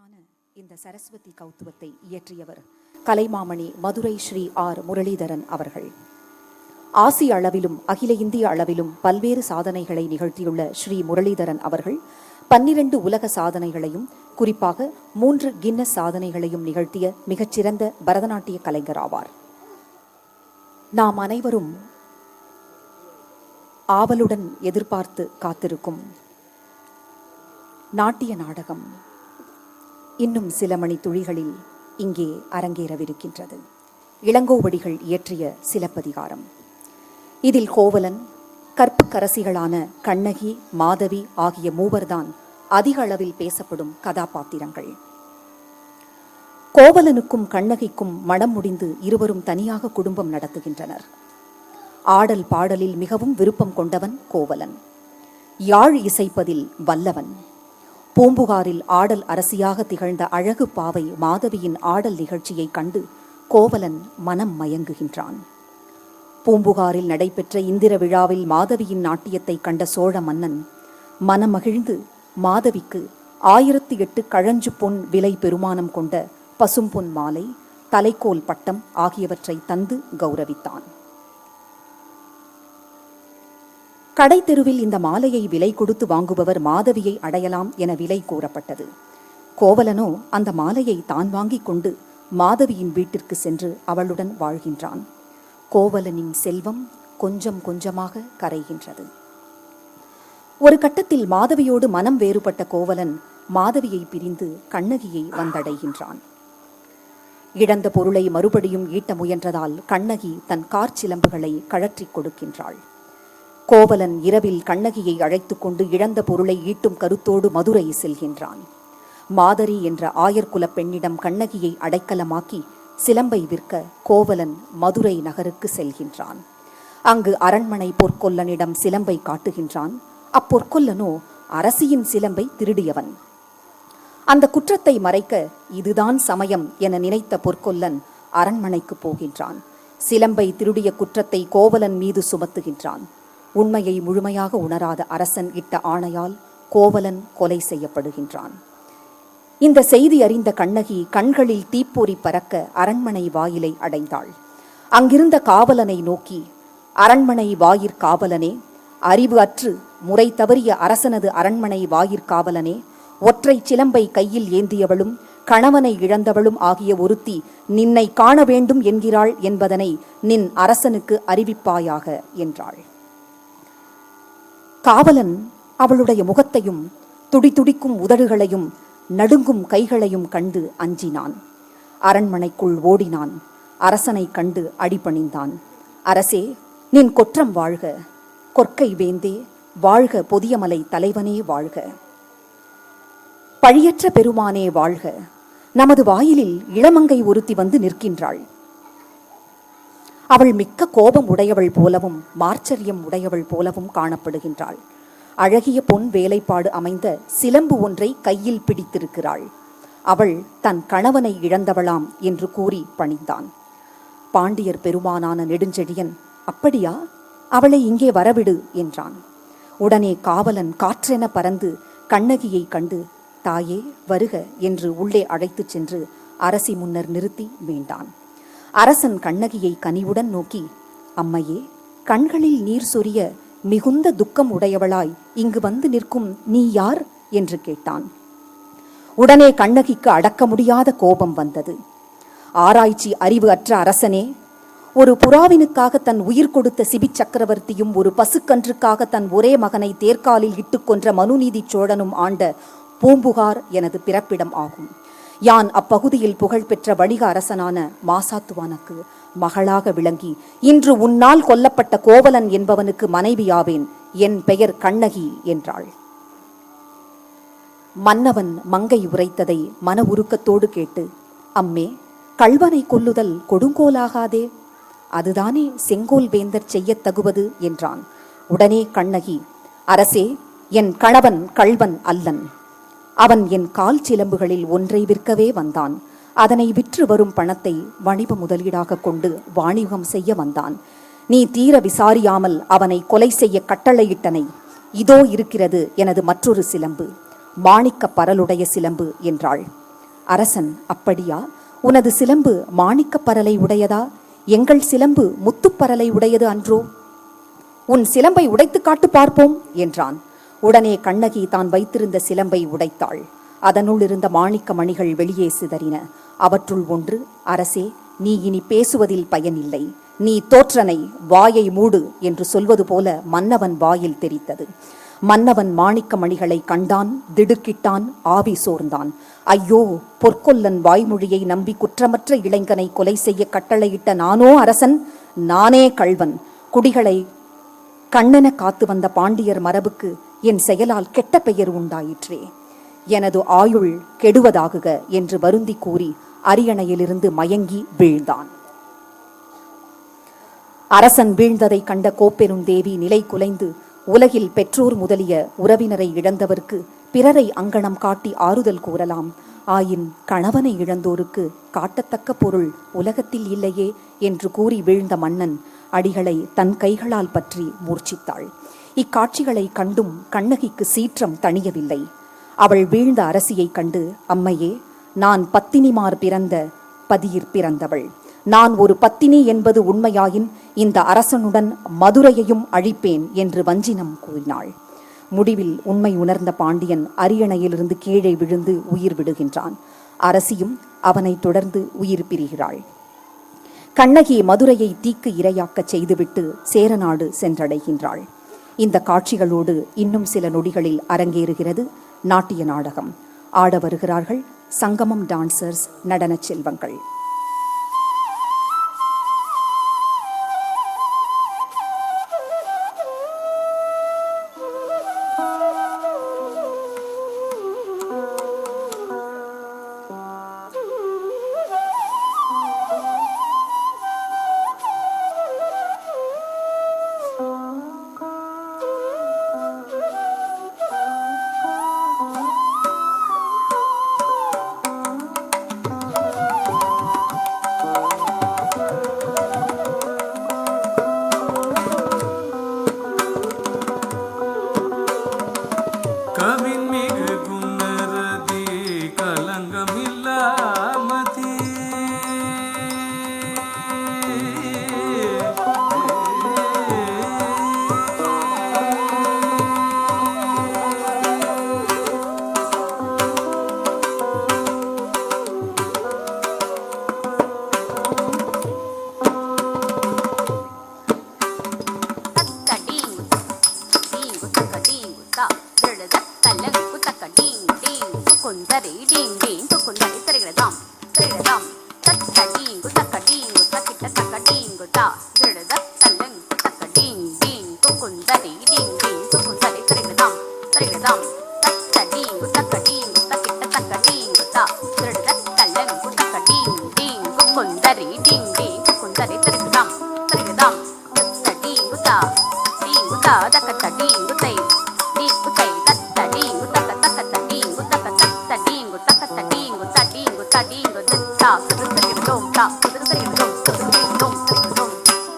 அழகான இந்த சரஸ்வதி கௌத்துவத்தை இயற்றியவர் கலைமாமணி மதுரை ஸ்ரீ ஆர் முரளிதரன் அவர்கள். ஆசிய அளவிலும் அகில இந்திய அளவிலும் பல்வேறு சாதனைகளை நிகழ்த்தியுள்ள ஸ்ரீ முரளிதரன் அவர்கள் 12 உலக சாதனைகளையும் குறிப்பாக 3 கின்னஸ் சாதனைகளையும் நிகழ்த்திய மிகச்சிறந்த பரதநாட்டிய கலைஞர் ஆவார். நாம் அனைவரும் ஆவலுடன் எதிர்பார்த்து காத்திருக்கும் நாட்டிய நாடகம் இன்னும் சில மணி துளிகளில் இங்கே அரங்கேறவிருக்கின்றது. இளங்கோவடிகள் இயற்றிய சிலப்பதிகாரம். இதில் கோவலன், கற்புக்கரசிகளான கண்ணகி, மாதவி ஆகிய மூவர்தான் அதிக அளவில் பேசப்படும் கதாபாத்திரங்கள். கோவலனுக்கும் கண்ணகிக்கும் மனம் முடிந்து இருவரும் தனியாக குடும்பம் நடத்துகின்றனர். ஆடல் பாடலில் மிகவும் விருப்பம் கொண்டவன் கோவலன். யாழ் இசைப்பதில் வல்லவன். பூம்புகாரில் ஆடல் அரசியாக திகழ்ந்த அழகு பாவை மாதவியின் ஆடல் நிகழ்ச்சியை கண்டு கோவலன் மனம் மயங்குகின்றான். பூம்புகாரில் நடைபெற்ற இந்திர விழாவில் மாதவியின் நாட்டியத்தை கண்ட சோழ மன்னன் மனமகிழ்ந்து மாதவிக்கு 1008 கழஞ்சு பொன் விலை பெருமானம் கொண்ட பசும்பொன் மாலை, தலைக்கோல் பட்டம் ஆகியவற்றை தந்து கௌரவித்தான். கடை தெருவில் இந்த மாலையை விலை கொடுத்து வாங்குபவர் மாதவியை அடையலாம் என விலை கூறப்பட்டது. கோவலனோ அந்த மாலையை தான் வாங்கிக் கொண்டு மாதவியின் வீட்டிற்கு சென்று அவளுடன் வாழ்கின்றான். கோவலனின் செல்வம் கொஞ்சம் கொஞ்சமாக கரைகின்றது. ஒரு கட்டத்தில் மாதவியோடு மனம் வேறுபட்ட கோவலன் மாதவியை பிரிந்து கண்ணகியை வந்தடைகின்றான். இழந்த பொருளை மறுபடியும் ஈட்ட முயன்றதால் கண்ணகி தன் காற்சிலம்புகளை கழற்றிக் கொடுக்கின்றாள். கோவலன் இரவில் கண்ணகியை அழைத்து கொண்டு இழந்த பொருளை ஈட்டும் கருத்தோடு மதுரை செல்கின்றான். மாதரி என்ற ஆயர்குலப் பெண்ணிடம் கண்ணகியை அடைக்கலமாக்கி சிலம்பை விற்க கோவலன் மதுரை நகருக்கு செல்கின்றான். அங்கு அரண்மனை பொற்கொல்லனிடம் சிலம்பை காட்டுகின்றான். அப்பொற்கொல்லனோ அரசியின் சிலம்பை திருடியவன். அந்த குற்றத்தை மறைக்க இதுதான் சமயம் என நினைத்த பொற்கொல்லன் அரண்மனைக்கு போகின்றான். சிலம்பை திருடிய குற்றத்தை கோவலன் மீது சுமத்துகின்றான். உண்மையை முழுமையாக உணராத அரசன் இட்ட ஆணையால் கோவலன் கொலை செய்யப்படுகின்றான். இந்த செய்தி அறிந்த கண்ணகி கண்களில் தீப்பொறி பறக்க அரண்மனை வாயிலை அடைந்தாள். அங்கிருந்த காவலனை நோக்கி, அரண்மனை வாயிற்காவலனே, அறிவு அற்று முறை தவறிய அரசனது அரண்மனை வாயிற்காவலனே, ஒற்றை சிலம்பை கையில் ஏந்தியவளும் கணவனை இழந்தவளும் ஆகிய ஒருத்தி நின்னை காண வேண்டும் என்கிறாள் என்பதனை நின் அரசனுக்கு அறிவிப்பாயாக என்றாள். காவலன் அவளுடைய முகத்தையும் துடிதுடிக்கும் உதடுகளையும் நடுங்கும் கைகளையும் கண்டு அஞ்சினான். அரண்மனைக்குள் ஓடினான். அரசனை கண்டு அடிபணிந்தான். அரசே, நின் கொற்றம் வாழ்க, கொற்கை வேந்தே வாழ்க, பொதியமலை தலைவனே வாழ்க, பழியற்ற பெருமானே வாழ்க. நமது வாயிலில் இளமங்கை ஒருத்தி வந்து நிற்கின்றாள். அவள் மிக்க கோபம் உடையவள் போலவும் மார்ச்சரியம் உடையவள் போலவும் காணப்படுகின்றாள். அழகிய பொன் வேலைப்பாடு அமைந்த சிலம்பு ஒன்றை கையில் பிடித்திருக்கிறாள். அவள் தன் கணவனை இழந்தவளாம் என்று கூறி பணிந்தான். பாண்டியர் பெருமானான நெடுஞ்செழியன், அப்படியா, அவளை இங்கே வரவிடு என்றான். உடனே காவலன் காற்றென பறந்து கண்ணகியை கண்டு, தாயே வருக என்று உள்ளே அழைத்துச் சென்று அரசி முன்னர் நிறுத்தி மீண்டான். அரசன் கண்ணகியை கனிவுடன் நோக்கி, அம்மையே, கண்களில் நீர் சொரிய மிகுந்த துக்கம் உடையவளாய் இங்கு வந்து நிற்கும் நீ யார் என்று கேட்டான். உடனே கண்ணகிக்கு அடக்க முடியாத கோபம் வந்தது. ஆராய்ச்சி அறிவு அற்ற அரசனே, ஒரு புறாவினுக்காக தன் உயிர் கொடுத்த சிபி சக்கரவர்த்தியும் ஒரு பசுக்கன்றுக்காக தன் ஒரே மகனை தேர்காலில் இட்டுக் கொன்ற மனுநீதி சோழனும் ஆண்ட பூம்புகார் எனது பிறப்பிடம் ஆகும். யான் அப்பகுதியில் புகழ்பெற்ற வணிக அரசனான மாசாத்துவானுக்கு மகளாக விளங்கி இன்று உன்னால் கொல்லப்பட்ட கோவலன் என்பவனுக்கு மனைவியாவேன். என் பெயர் கண்ணகி என்றாள். மன்னவன் மங்கை உரைத்ததை மன உருக்கத்தோடு கேட்டு, அம்மே, கள்வனை கொல்லுதல் கொடுங்கோலாகாதே, அதுதானே செங்கோல் வேந்தர் செய்ய தகுவது என்றான். உடனே கண்ணகி, அரசே, என் கணவன் கள்வன் அல்லன். அவன் என் கால் சிலம்புகளில் ஒன்றை விற்கவே வந்தான். அதனை விற்று வரும் பணத்தை வணிக முதலீடாக கொண்டு வாணிகம் செய்ய வந்தான். நீ தீர விசாரியாமல் அவனை கொலை செய்ய கட்டளையிட்டனை. இதோ இருக்கிறது எனது மற்றொரு சிலம்பு, மாணிக்க பரலுடைய சிலம்பு என்றாள். அரசன், அப்படியா? உனது சிலம்பு மாணிக்கப் பரலை உடையதா? எங்கள் சிலம்பு முத்துப்பரலை உடையது அன்றோ? உன் சிலம்பை உடைத்து காட்டு பார்ப்போம் என்றான். உடனே கண்ணகி தான் வைத்திருந்த சிலம்பை உடைத்தாள். அதனுள் இருந்த மாணிக்க மணிகள் வெளியே சிதறின. அவற்றுள் ஒன்று, அரசே, நீ இனி பேசுவதில் பயனில்லை, நீ தோற்றனை, வாயை மூடு என்று சொல்வது போல மன்னவன் வாயில் தெரித்தது. மன்னவன் மாணிக்க மணிகளை கண்டான், திடுக்கிட்டான், ஆவி சோர்ந்தான். ஐயோ, பொற்கொல்லன் வாய்மொழியை நம்பி குற்றமற்ற இளைஞனை கொலை செய்ய கட்டளையிட்ட நானோ அரசன்? நானே கள்வன். குடிகளை கண்ணென காத்து வந்த பாண்டியர் மரபுக்கு என் செயலால் கெட்ட பெயர் உண்டாயிற்றே. எனது ஆயுள் கெடுவதாகுக என்று வருந்தி கூறி அரியணையிலிருந்து மயங்கி வீழ்ந்தான். அரசன் வீழ்ந்ததை கண்ட கோப்பெருந்தேவி நிலை குலைந்து, உலகில் பெற்றோர் முதலிய உறவினரை இழந்தவர்க்கு பிறரை அங்கனம் காட்டி ஆறுதல் கூறலாம், ஆயின் கணவனை இழந்தோருக்கு காட்டத்தக்க பொருள் உலகத்தில் இல்லையே என்று கூறி வீழ்ந்த மன்னன் அடிகளை தன் கைகளால் பற்றி மூர்ச்சித்தாள். இக்காட்சிகளை கண்டும் கண்ணகிக்கு சீற்றம் தணியவில்லை. அவள் வீழ்ந்த அரசியை கண்டு, அம்மையே, நான் பத்தினிமார் பிறந்த பதியிற் பிறந்தவள். நான் ஒரு பத்தினி என்பது உண்மையாயின் இந்த அரசனுடன் மதுரையையும் அழிப்பேன் என்று வஞ்சினம் கூறினாள். முடிவில் உண்மை உணர்ந்த பாண்டியன் அரியணையிலிருந்து கீழே விழுந்து உயிர் விடுகின்றான். அரசியும் அவனை தொடர்ந்து உயிர் பிரிகிறாள். கண்ணகி மதுரையை தீக்கு இரையாக்கச் செய்துவிட்டு சேரநாடு சென்றடைகின்றாள். இந்த காட்சிகளோடு இன்னும் சில நொடிகளில் அரங்கேறுகிறது நாட்டிய நாடகம். ஆட வருகிறார்கள் சங்கமம் டான்சர்ஸ், நடன செல்வங்கள்.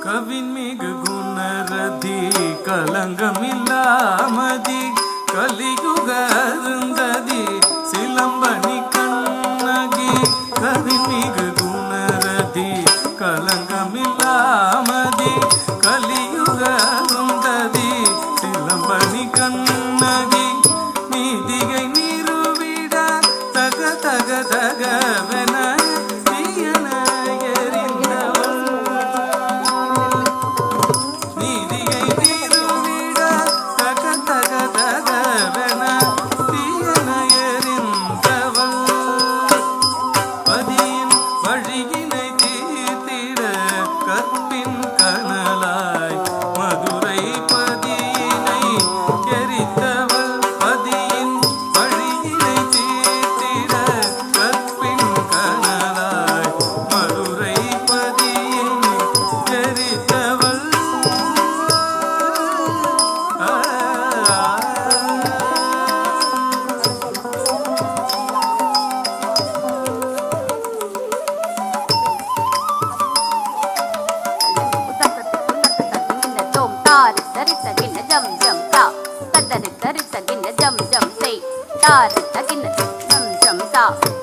கவின்மிகு குணரதி கலங்கமில்லாமதி கலியுக அருந்ததி சிலம்பணி கண்ணகி. கவின்மிகு குணரதி கலங்கமில்லாமதி கலியுக அருந்ததி சிலம்பணி கண்ணகி. நீதிகை நிறுவிட தக தக தகவென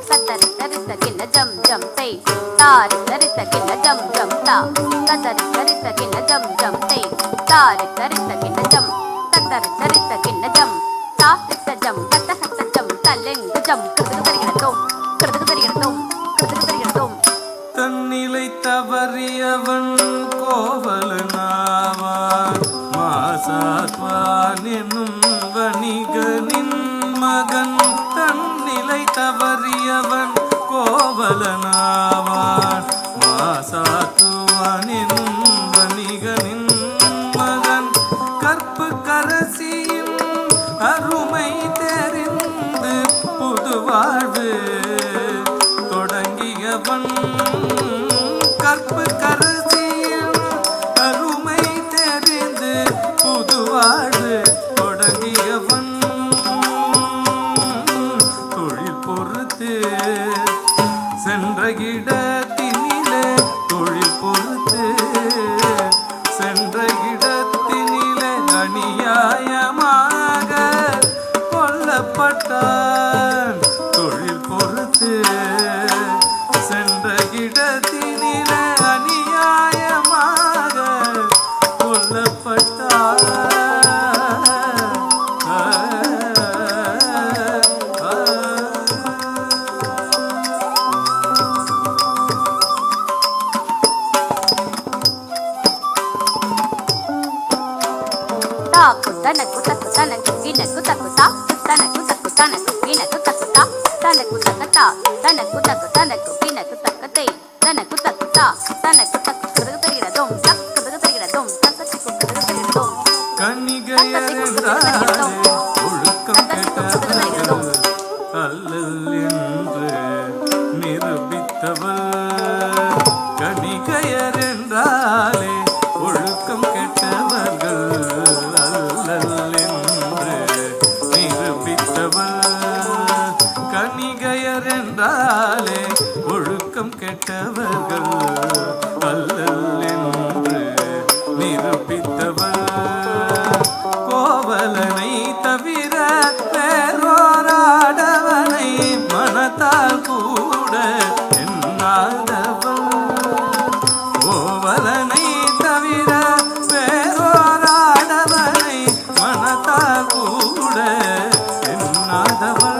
கத்தரித்த கிண்ண ஜம் ஜம் தை தாரித்த கிண்ண ஜம் ஜம் தா கத்தரித்த கிண்ண ஜம் ஜம் தை தாரித்த கிண்ண ஜம் கத்தரித்த கிண்ண ஜம் தாரித்த ஜம் கத்த ஜம் தல்லெங்கு ஜம் கிருதுகு தருகிறதோம் கிருதுகு தருகிறதோம் கிருதுகு தருகிறதோம். தன்னிலை தவறியவன் கோவலனாவான் மாசாத்வான் என்னும் வணிகனின் மகன். தன்னிலை தவறியவன் கோவலனாவான் மாசாத்துவான் என்னும் வணிகனின் மகன். கற்பு கரசியின் அருமை தெரிந்து புது வாழ்வு தொடங்கியவன். கற்பு கரசியின் அருமை தெரிந்து புது வாழ்வு தொடங்கியவன். தொழில் பொறுத்து சென்ற இடத்தினிலே தொழில் பொறுத்து சென்ற இடத்தினிலே அநியாயமாக கொல்லப்பட்டான். தொழில் பொறுத்து சென்ற இடத்தினிலே அநியாயமாக கொல்லப்பட்டான். தாக்கு தனக்கு தக்கு தனக்கு கிணக்கு தக்கு தா தனக்கு தக்கு தனக்கு கிணக்கு தக்கு தா தனக்கு தக்கு தா தனக்கு தக்கு தனக்கு கிணக்கு தக்கு தை தனக்கு தக்கு தா தனக்கு தக்கு கிருதுகு தருகிறதோம் கிருதுகு தருகிறதோம் தக்கத்திக்கு கிருதுகு தருகிறதோம். கணிகையரென்றாலே ஒழுக்கம் கெட்டவர்கள் அல்லல் என்று நிரூபித்தவள். கணிகையரென்றாலே ஒழுக்கம் கெட்டவர்கள் அல்லல் என்று நிரூபித்தவள். கணிகையரென்றாலே ஒழுக்கம் கெட்டவர்கள் அல்லல் என்று நிரூபித்தவள். கோவலனை தவிர வேறோராடவனை மனத்தால் கூட எண்ணாதவள். கோவலனை தவிர வேறோராடவனை மனத்தால் கூட எண்ணாதவள்.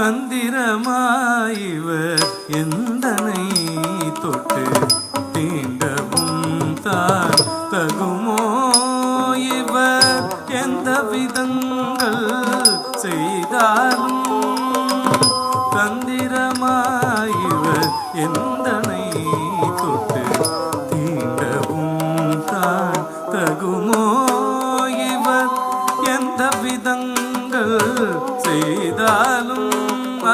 தந்திரமாயிவர் எந்தனை தொட்டு தீண்டவும் தான் தகுமோ இவர் எந்த விதங்கள் செய்தாலும் தந்திரமாயிவர் எந்தனை தொட்டு தீண்டவும் தான் தகுமோ இவர் எந்த விதங்கள் செய்தாலும்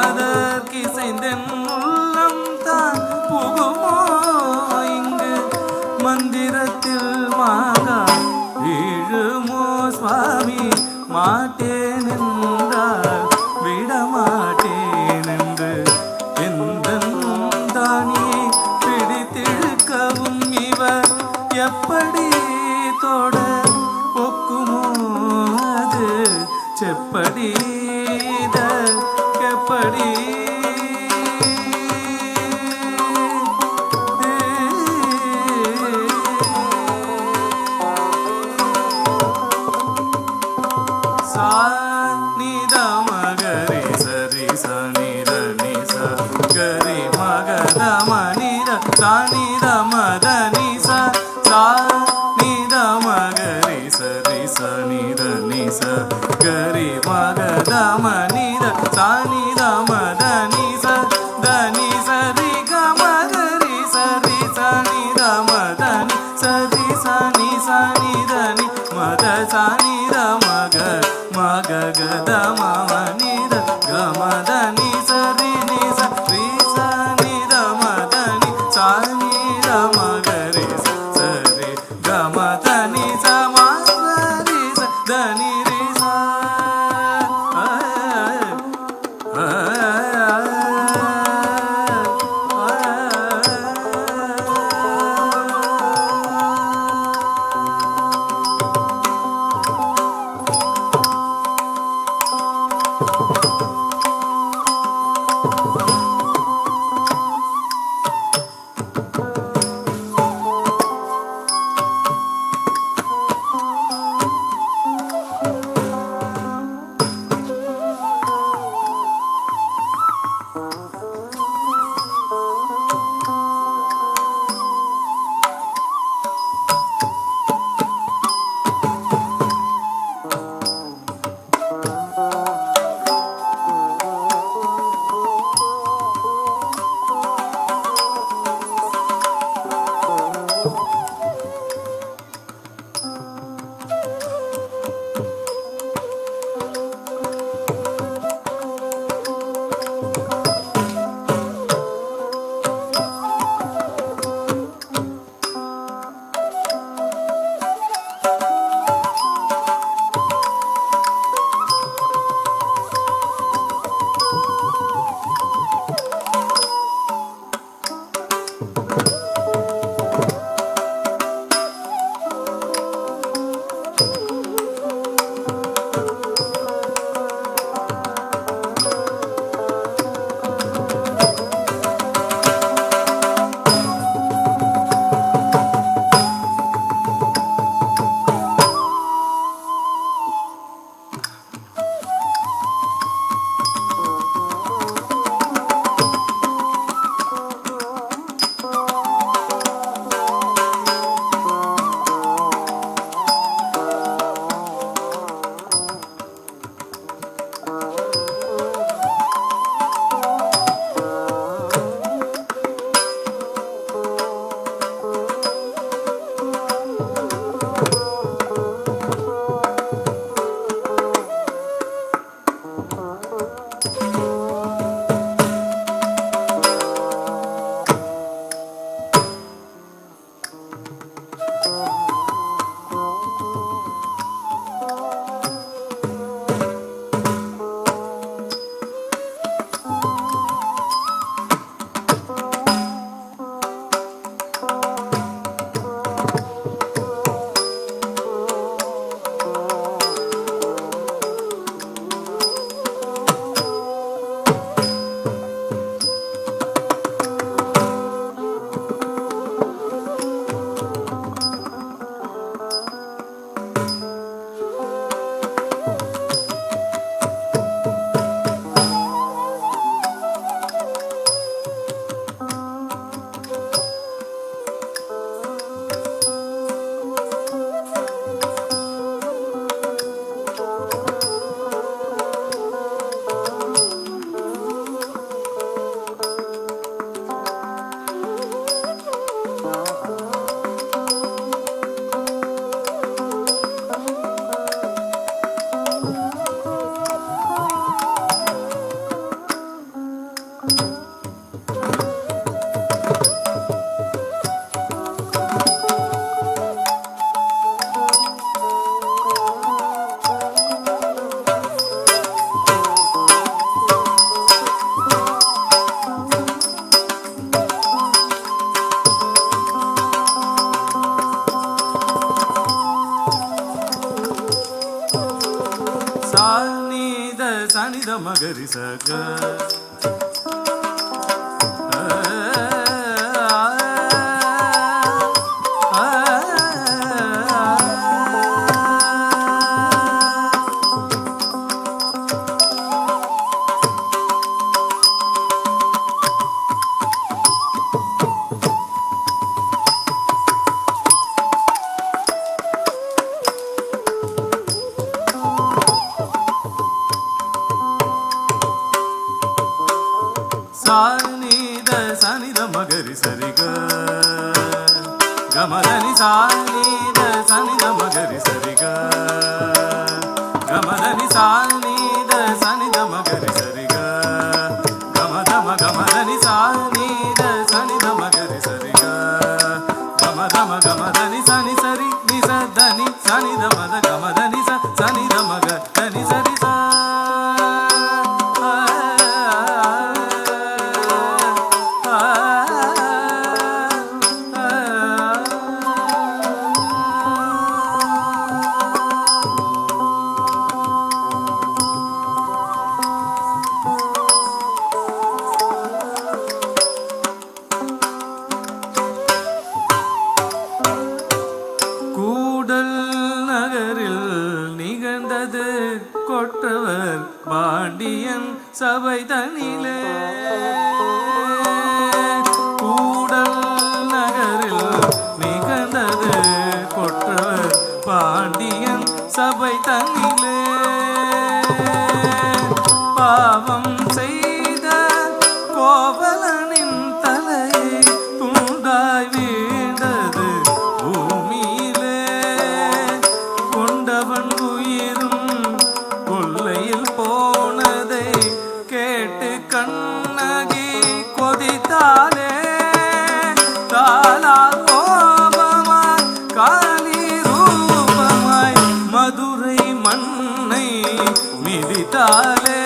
அதற்கிசைந்தென் உள்ளம் தான் புகுமோ இங்கு மந்திரத்தில் மாகா வீழுமோ சுவாமி மாட்டேன் என்றால் விடமாட்டேன் என்று எந்த தானியை பிடித்திழுக்கவும் இவர் எப்படி தொட ஒக்குமோ அது செப்படி எப்படி சா மகரி சக சானித சனித மகரி சரிக கமதனி சானித சனித மகரி சரிக கமதனி சானித சனித மகரி சரிக கமதம கமதனி சானித சனித மகரி சரிக கமதம கமதனி சனி சரி நிச தனி சனித மத கமதனி சனித மக தனி சரி சா கூடல் நகரில் நிகழ்ந்தது கொற்றவர் பாண்டியன் சபை தனிலே கூடல் நகரில் நிகழ்ந்தது கொற்றவர் பாண்டியன் சபை தனிலே பாவம் செய்த கோவலனின் தலையை துண்டாய் வீழ்ந்தது பூமியிலே கொண்டவன் உயிரும் கொல்லையில் போனதை கேட்டு கண்ணகி கொதித்தாலே தாளா கோபமாய் காளி ரூபமாய் மதுரை மண்ணை மிதித்தாலே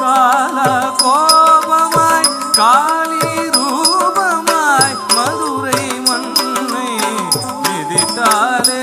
காலா கோபமாய் காளி ரூபமாய் மதுரை மண்ணை மிதித்தாலே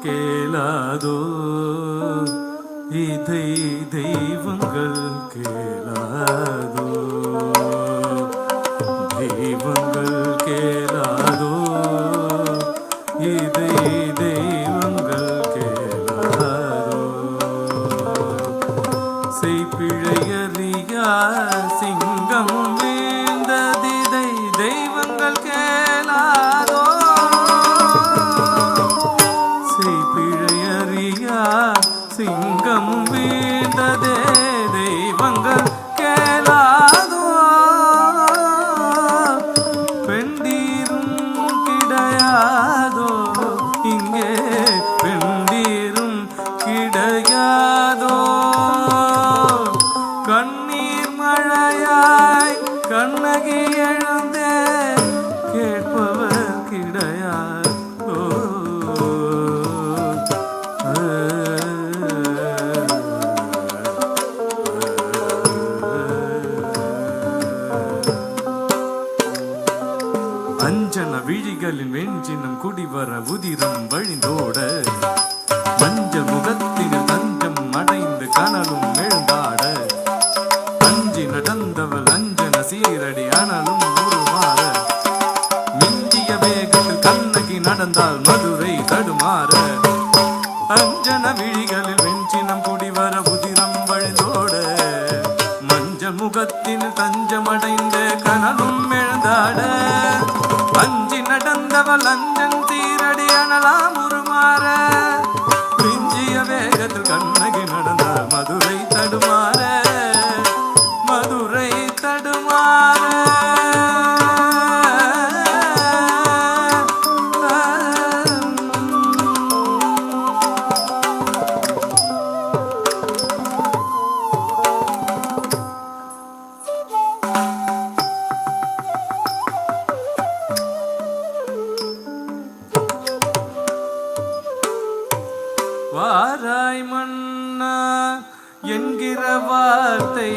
கேளாதோ இதை தெய்வங்கள் கேளாதோ தெய்வங்கள் கேளாதோ இதை தெய்வங்கள் கேளாதோ செய்பிழையறியா சிங்கம் வேந்ததிதை தெய்வ அஞ்சன விழிகளின் வெஞ்சினம் குடிவர உதிரம் வழிந்தோட மஞ்சள் முகத்தினில் தஞ்சம் அடைந்து கனலும் எழுந்தாட அஞ்சி நடந்தவள் அஞ்சன சீரடி அனலும் உருமாற மிஞ்சிய வேகத்தில் கண்ணகி நடந்தால் மதுரை தடுமாற அஞ்சன விழிகளில் வெஞ்சினம் குடிவர உதிரம் வழிந்தோட மஞ்சள் முகத்தினில் தஞ்சமடைந்த கனலும் எழுந்தாட அஞ்சி நடந்தவள் அஞ்சன் தீரடி அனலாம் உருமாற மிஞ்சிய வேகத்தில் கண்ணகி நடந்தால் மதுரை தடுமாற மதுரை தடுமாற வாராய் மன்னா என்கிற வார்த்தை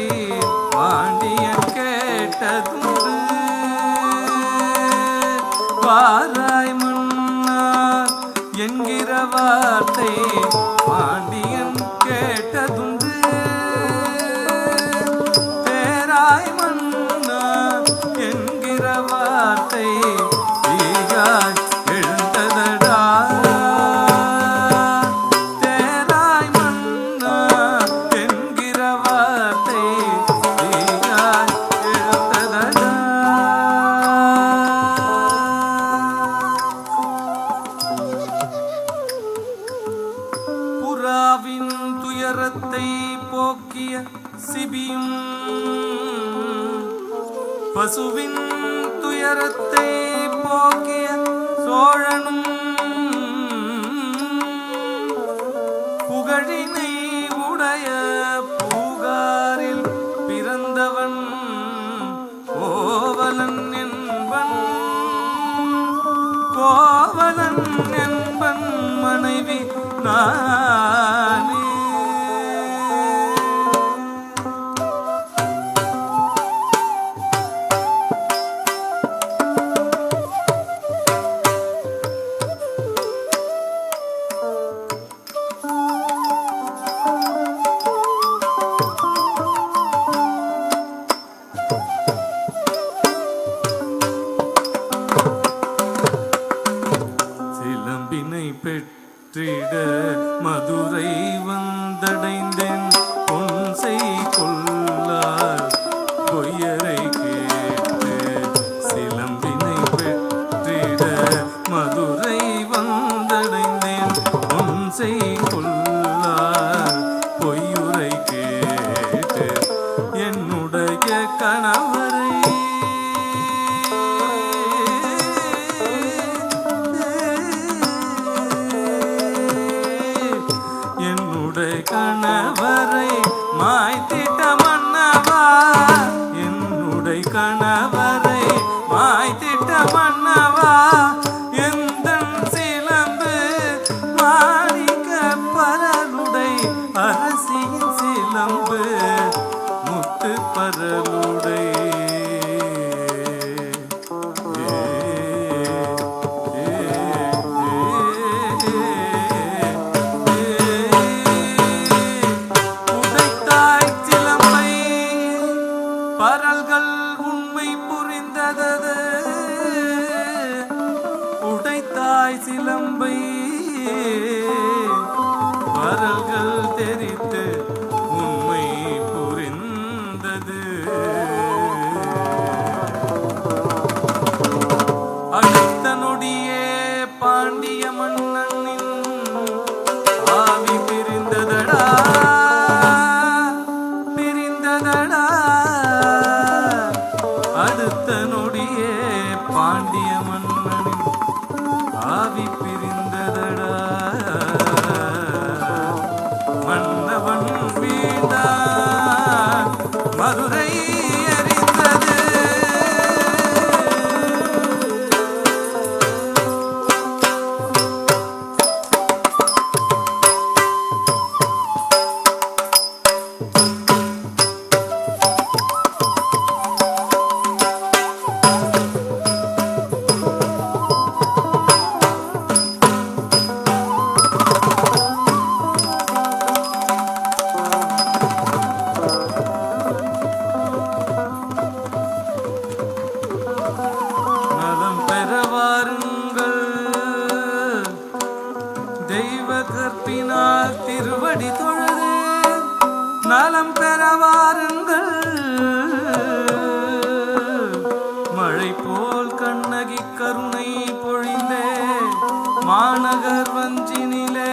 பாண்டியன் கேட்டதுண்டு வாராய் மன்னா என்கிற வார்த்தை பாண்டியன் கேட்டதுண்டு பேராய் மன்னா என்கிற வார்த்தை ஈகாய் எழுந்ததடா புறாவின் துயரத்தை போக்கிய சிபியும் பசுவின் துயரத்தை போக்கிய சோழனும் புகழினை உடைய பூகாரில் பிறந்தவன் கோவலன் என்பன் கோவலன் என்பன் மனைவி நானே சிலம்பினை பெற்றிட மதுரை வந்தடைந்தேன் பொன்சை கொள்ளார் பொய்யரை கேட்டு சிலம்பினை பெற்றிட மதுரை வந்தடைந்தேன் பொன்சை கொள்ளார் பொய்யுரை கேட்டு என்னுடைய கணவரை கணவரை மாய்த்திட்ட மன்னவா என்னுடைய கணவரை மாய்த்திட்ட மன்னவா எந்தன் சிலம்பு மாணிக்க பரலுடை அரசியின் சிலம்பு முத்து பரலுடை பரல்கள் உண்மை புரிந்தது உடைத்தாய் சிலம்பை பரல்கள் தெரித்து உண்மை புரிந்தது அடுத்த நொடியே பாண்டிய மன்னனின் ஆவி பிரிந்ததடா அடுத்த நொடியே பாண்டிய மன்னனின் ஆவி பிரிந்ததடா மன்னவன் வீழ்ந்தான் மதுரை எரிந்தது கற்பினால் திருவடி தொழுது நலம் பெறவாருங்கள். மழை போல் கண்ணகி கருணை பொழிந்தே மாநகர் வஞ்சினிலே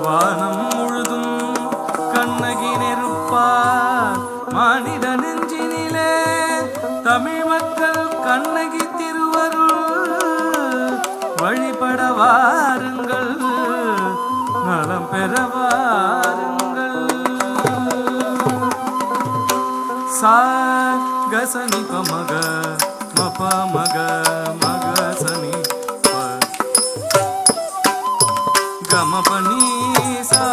வானம் முழுதும் கண்ணகி நெருப்பார் மானிட நெஞ்சினிலே தமிழ் மக்கள் கண்ணகி திருவருள் வழிபட வாருங்கள், நலம் பெற வாருங்கள். சா கசனி பமக மப மக மக சனி கமபனி சா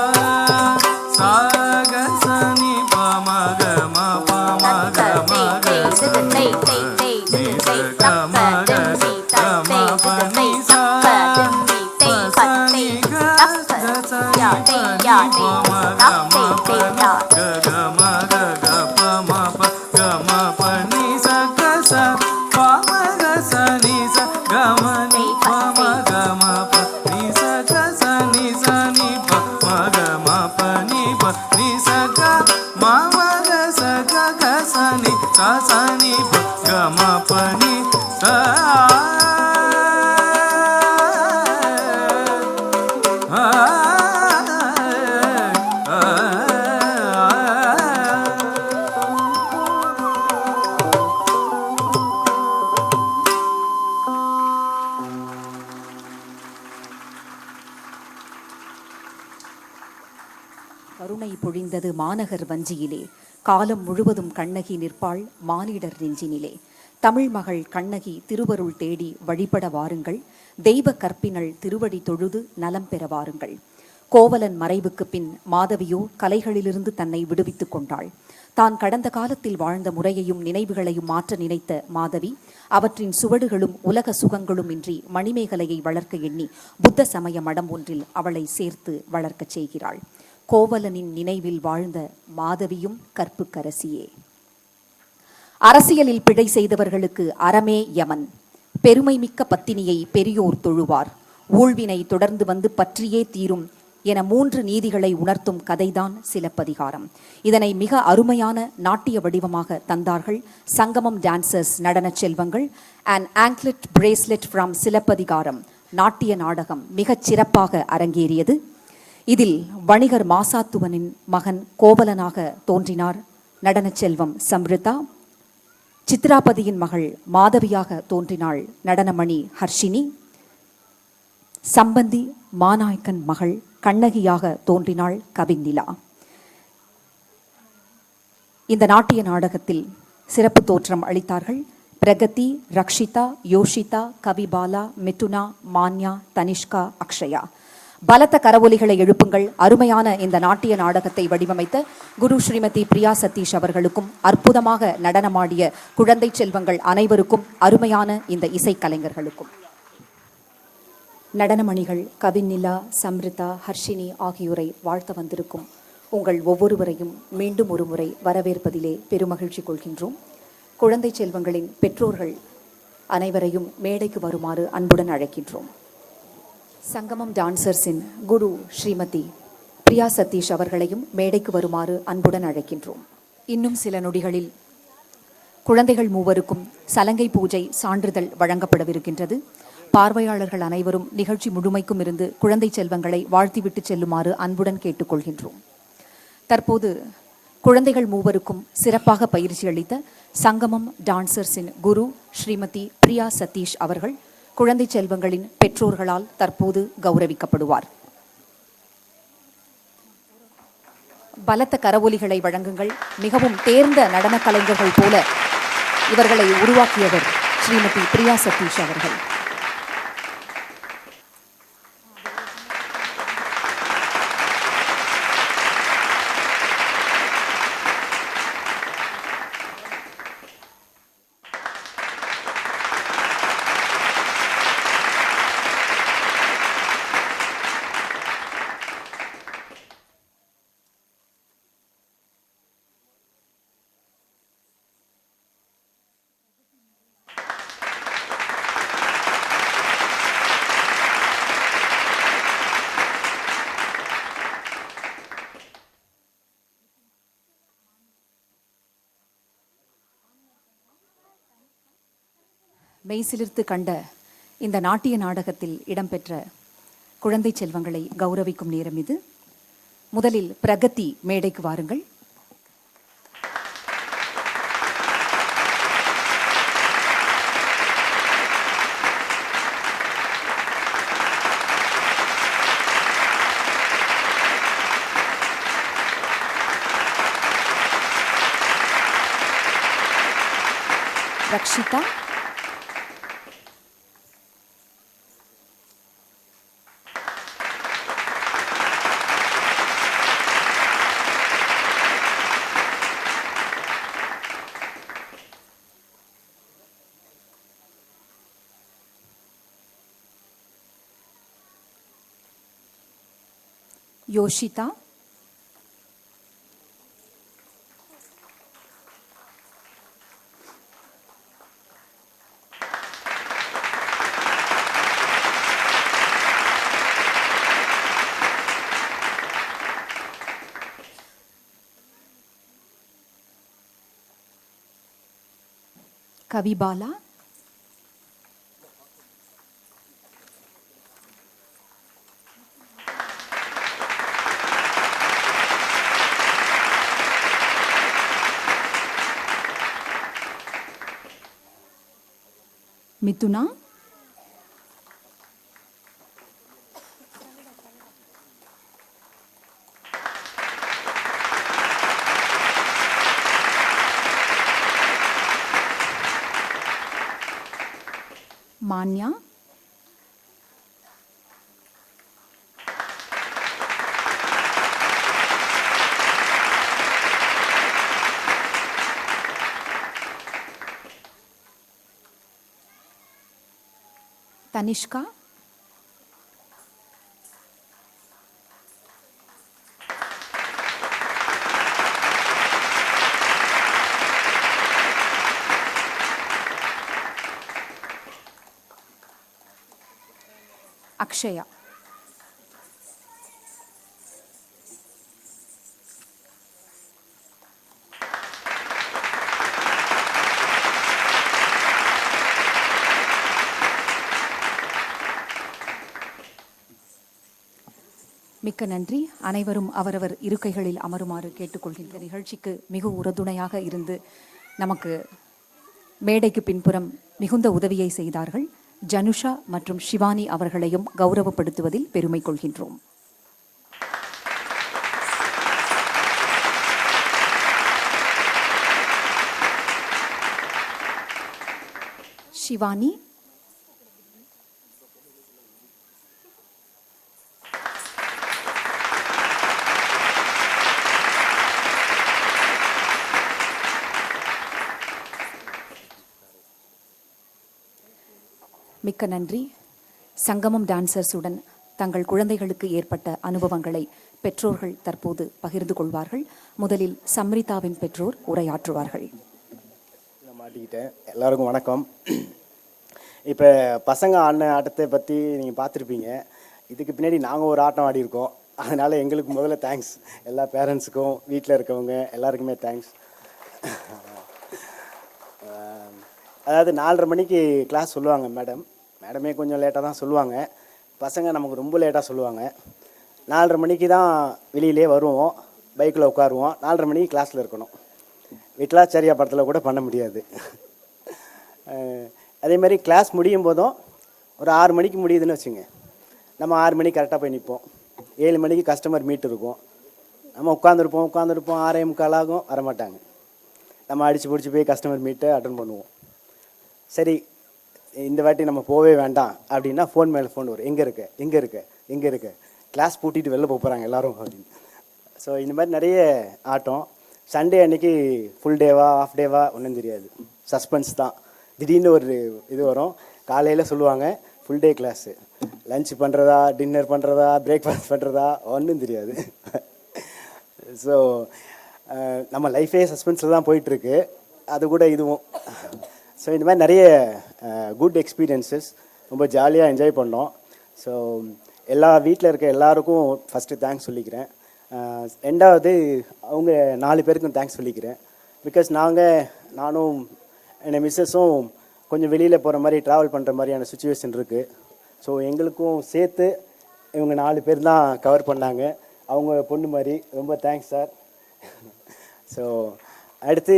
கசனி பமக மப மக மக சனி கமக கமபனி சா பசனி கசனி கருணை பொழிந்தது மாநகர் வஞ்சியிலே, காலம் முழுவதும் கண்ணகி நிற்பாள் மானிடர் நெஞ்சினிலே. தமிழ் மகள் கண்ணகி திருவருள் தேடி வழிபட வாருங்கள், தெய்வ கற்பினள் திருவடி தொழுது நலம் பெற வாருங்கள். கோவலன் மறைவுக்கு பின் மாதவியோ கலைகளிலிருந்து தன்னை விடுவித்துக் கொண்டாள். தான் கடந்த காலத்தில் வாழ்ந்த முறையையும் நினைவுகளையும் மாற்ற நினைத்த மாதவி அவற்றின் சுவடுகளும் உலக சுகங்களும் இன்றி மணிமேகலையை வளர்க்க எண்ணி புத்த சமய மடம் ஒன்றில் அவளை சேர்த்து வளர்க்கச் செய்கிறாள். கோவலனின் நினைவில் வாழ்ந்த மாதவியும் கற்புக்கரசியே. அரசியலில் பிழை செய்தவர்களுக்கு அறமே யமன். பெருமை மிக்க பத்தினியை பெரியோர் தொழுவார். ஊழ்வினை தொடர்ந்து வந்து பற்றியே தீரும் என 3 நீதிகளை உணர்த்தும் கதைதான் சிலப்பதிகாரம். இதனை மிக அருமையான நாட்டிய வடிவமாக தந்தார்கள் சங்கமம் டான்சர்ஸ் நடன செல்வங்கள். And anklet bracelet from Silappatikaram நாட்டிய நாடகம் மிகச் சிறப்பாக அரங்கேறியது. இதில் வணிகர் மாசாத்துவனின் மகன் கோவலனாக தோன்றினார் நடன செல்வம் சம்ருதா. சித்ராபதியின் மகள் மாதவியாக தோன்றினாள் நடனமணி ஹர்ஷினி. சம்பந்தி மாநாயக்கன் மகள் கண்ணகியாக தோன்றினாள் கவிநிலா. இந்த நாட்டிய நாடகத்தில் சிறப்பு தோற்றம் அளித்தார்கள் பிரகதி, ரக்ஷிதா, யோஷிதா, கவிபாலா, மிதுனா, மான்யா, தனிஷ்கா, அக்ஷயா. பலத்த கரவொலிகளை எழுப்புங்கள். அருமையான இந்த நாட்டிய நாடகத்தை வடிவமைத்த குரு ஸ்ரீமதி பிரியா சதீஷ் அவர்களுக்கும் அற்புதமாக நடனமாடிய குழந்தை செல்வங்கள் அனைவருக்கும் அருமையான இந்த இசைக்கலைஞர்களுக்கும். நடனமணிகள் கவிநிலா, சம்ருதா, ஹர்ஷினி ஆகியோரை வாழ்த்த வந்திருக்கும் உங்கள் ஒவ்வொருவரையும் மீண்டும் ஒரு முறை வரவேற்பதிலே பெருமகிழ்ச்சி கொள்கின்றோம். குழந்தை செல்வங்களின் பெற்றோர்கள் அனைவரையும் மேடைக்கு வருமாறு அன்புடன் அழைக்கின்றோம். சங்கமம் டான்சர்ஸின் குரு ஸ்ரீமதி பிரியா சதீஷ் அவர்களையும் மேடைக்கு வருமாறு அன்புடன் அழைக்கின்றோம். இன்னும் சில நொடிகளில் குழந்தைகள் மூவருக்கும் சலங்கை பூஜை சான்றிதழ் வழங்கப்படவிருக்கின்றது. பார்வையாளர்கள் அனைவரும் நிகழ்ச்சி முழுமைக்கும் இருந்து குழந்தை செல்வங்களை வாழ்த்திவிட்டு செல்லுமாறு அன்புடன் கேட்டுக்கொள்கின்றோம். தற்போது குழந்தைகள் மூவருக்கும் சிறப்பாக பயிற்சி அளித்த சங்கமம் டான்சர்ஸின் குரு ஸ்ரீமதி பிரியா சதீஷ் அவர்கள் குழந்தை செல்வங்களின் பெற்றோர்களால் தற்போது கௌரவிக்கப்படுவார். பலத்த கரவொலிகளை வழங்குங்கள். மிகவும் தேர்ந்த நடன கலைஞர்கள் போல இவர்களை உருவாக்கியவர் ஸ்ரீமதி பிரியா சதீஷ் அவர்கள். மெய்சிலிர்த்து கண்ட இந்த நாட்டிய நாடகத்தில் இடம்பெற்ற குழந்தை செல்வங்களை கௌரவிக்கும் நேரம் இது. முதலில் பிரகதி மேடைக்கு வாருங்கள். ரக்ஷிதா, யோஷிதா, கவிபாலா, மிதுனா, மான்யா, தனிஷ்கா, அக்ஷயா. மிக்க நன்றி. அனைவரும் அவரவர் இருக்கைகளில் அமருமாறு கேட்டுக்கொள்கின்ற நிகழ்ச்சிக்கு மிக உறுதுணையாக இருந்து நமக்கு மேடைக்கு பின்புறம் மிகுந்த உதவியை செய்தார்கள் ஜனுஷா மற்றும் ஷிவானி அவர்களையும் கௌரவப்படுத்துவதில் பெருமை கொள்கின்றோம். ஷிவானி, மிக்க நன்றி. சங்கமம் டான்சர்ஸுடன் தங்கள் குழந்தைகளுக்கு ஏற்பட்ட அனுபவங்களை பெற்றோர்கள் தற்போது பகிர்ந்து கொள்வார்கள். முதலில் சம்ரிதாவின் பெற்றோர் உரையாற்றுவார்கள். மாட்டிக்கிட்டேன். எல்லாருக்கும் வணக்கம். இப்போ பசங்க ஆடின ஆட்டத்தை பற்றி நீங்கள் பார்த்துருப்பீங்க. இதுக்கு பின்னாடி நாங்கள் ஒரு ஆட்டம் ஆடியிருக்கோம். அதனால் எங்களுக்கு முதல்ல தேங்க்ஸ். எல்லா பேரண்ட்ஸுக்கும், வீட்டில் இருக்கவங்க எல்லாருக்குமே தேங்க்ஸ். அதாவது 4:30 மணிக்கு கிளாஸ் சொல்லுவாங்க மேடமே கொஞ்சம் லேட்டாக தான் சொல்லுவாங்க. பசங்க நமக்கு ரொம்ப லேட்டாக சொல்லுவாங்க. 4:30 மணிக்கு தான் வெளியிலே வருவோம், பைக்கில் உட்காருவோம். 4:30 மணிக்கு கிளாஸில் இருக்கணும். விட்லாச்சாரியா படத்தில் கூட பண்ண முடியாது. அதே மாதிரி கிளாஸ் முடியும் போதும் ஒரு 6 மணிக்கு முடியுதுன்னு வச்சுங்க, நம்ம 6 மணிக்கு கரெக்டாக போய் நிற்போம். 7 மணிக்கு கஸ்டமர் மீட் இருக்கும். நம்ம உட்காந்துருப்போம் 6:45 ஆகும், வரமாட்டாங்க. நம்ம அடித்து பிடிச்சி போய் கஸ்டமர் மீட்டை அட்டன் பண்ணுவோம். சரி, இந்த வாட்டி நம்ம போவே வேண்டாம் அப்படின்னா ஃபோன் மேலே ஃபோன் வரும். எங்கே இருக்க கிளாஸ் பூட்டிட்டு வெளில போகிறாங்க எல்லோரும் அப்படின்னு. ஸோ இந்த மாதிரி நிறைய ஆட்டம். சண்டே அன்றைக்கி ஃபுல் டேவா ஆஃப் டேவா ஒன்றும் தெரியாது, சஸ்பென்ஸ் தான். திடீர்னு ஒரு இது வரும், காலையில் சொல்லுவாங்க ஃபுல் டே கிளாஸு. லஞ்ச் பண்ணுறதா, டின்னர் பண்ணுறதா, பிரேக்ஃபாஸ்ட் பண்ணுறதா ஒன்றும் தெரியாது. ஸோ நம்ம லைஃபே சஸ்பென்ஸில் தான் போயிட்டுருக்கு. அது கூட இதுவும். ஸோ இந்த மாதிரி நிறைய குட் எக்ஸ்பீரியன்ஸஸ், ரொம்ப ஜாலியாக என்ஜாய் பண்ணோம். ஸோ எல்லா வீட்டில் இருக்க எல்லாருக்கும் ஃபஸ்ட்டு தேங்க்ஸ் சொல்லிக்கிறேன். ரெண்டாவது அவங்க 4 பேருக்கும் தேங்க்ஸ் சொல்லிக்கிறேன். பிகாஸ் நானும் என்னை மிஸ்ஸஸும் கொஞ்சம் வெளியில் போகிற மாதிரி ட்ராவல் பண்ணுற மாதிரியான சுச்சுவேஷன் இருக்குது. ஸோ எங்களுக்கும் சேர்த்து இவங்க 4 பேர் தான் கவர் பண்ணாங்க. அவங்க பொண்ணு மாதிரி ரொம்ப தேங்க்ஸ் சார். ஸோ அடுத்து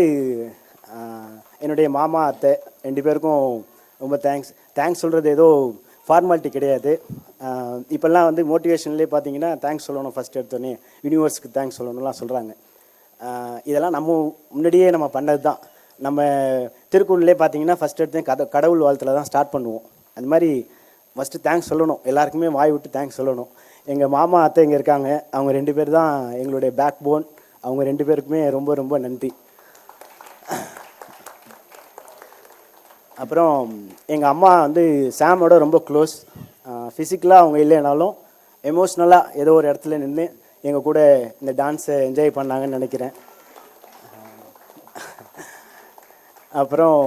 என்னுடைய மாமா அத்தை 2 பேருக்கும் ரொம்ப தேங்க்ஸ் சொல்கிறது ஏதோ ஃபார்மாலிட்டி கிடையாது. இப்போல்லாம் வந்து மோட்டிவேஷன்லேயே பார்த்தீங்கன்னா தேங்க்ஸ் சொல்லணும், ஃபஸ்ட் எடுத்தோடனே யூனிவர்ஸுக்கு தேங்க்ஸ் சொல்லணும்லாம் சொல்கிறாங்க. இதெல்லாம் நம்ம முன்னாடியே நம்ம பண்ணது தான். நம்ம திருக்குறள்லேயே பார்த்தீங்கன்னா ஃபஸ்ட் எடுத்து கடவுள் வாழ்த்தில் தான் ஸ்டார்ட் பண்ணுவோம். அந்த மாதிரி ஃபஸ்ட்டு தேங்க்ஸ் சொல்லணும், எல்லாருக்குமே வாய் விட்டு தேங்க்ஸ் சொல்லணும். எங்கள் மாமா அத்தை இங்கே இருக்காங்க, அவங்க 2 பேர் தான் எங்களுடைய பேக் போன். அவங்க 2 பேருக்குமே ரொம்ப ரொம்ப நன்றி. அப்புறம் எங்கள் அம்மா வந்து சாமோட ரொம்ப க்ளோஸ். ஃபிசிக்கலாக அவங்க இல்லைனாலும் எமோஷ்னலாக ஏதோ ஒரு இடத்துல நின்று எங்கள் கூட இந்த டான்ஸை என்ஜாய் பண்ணாங்கன்னு நினைக்கிறேன். அப்புறம்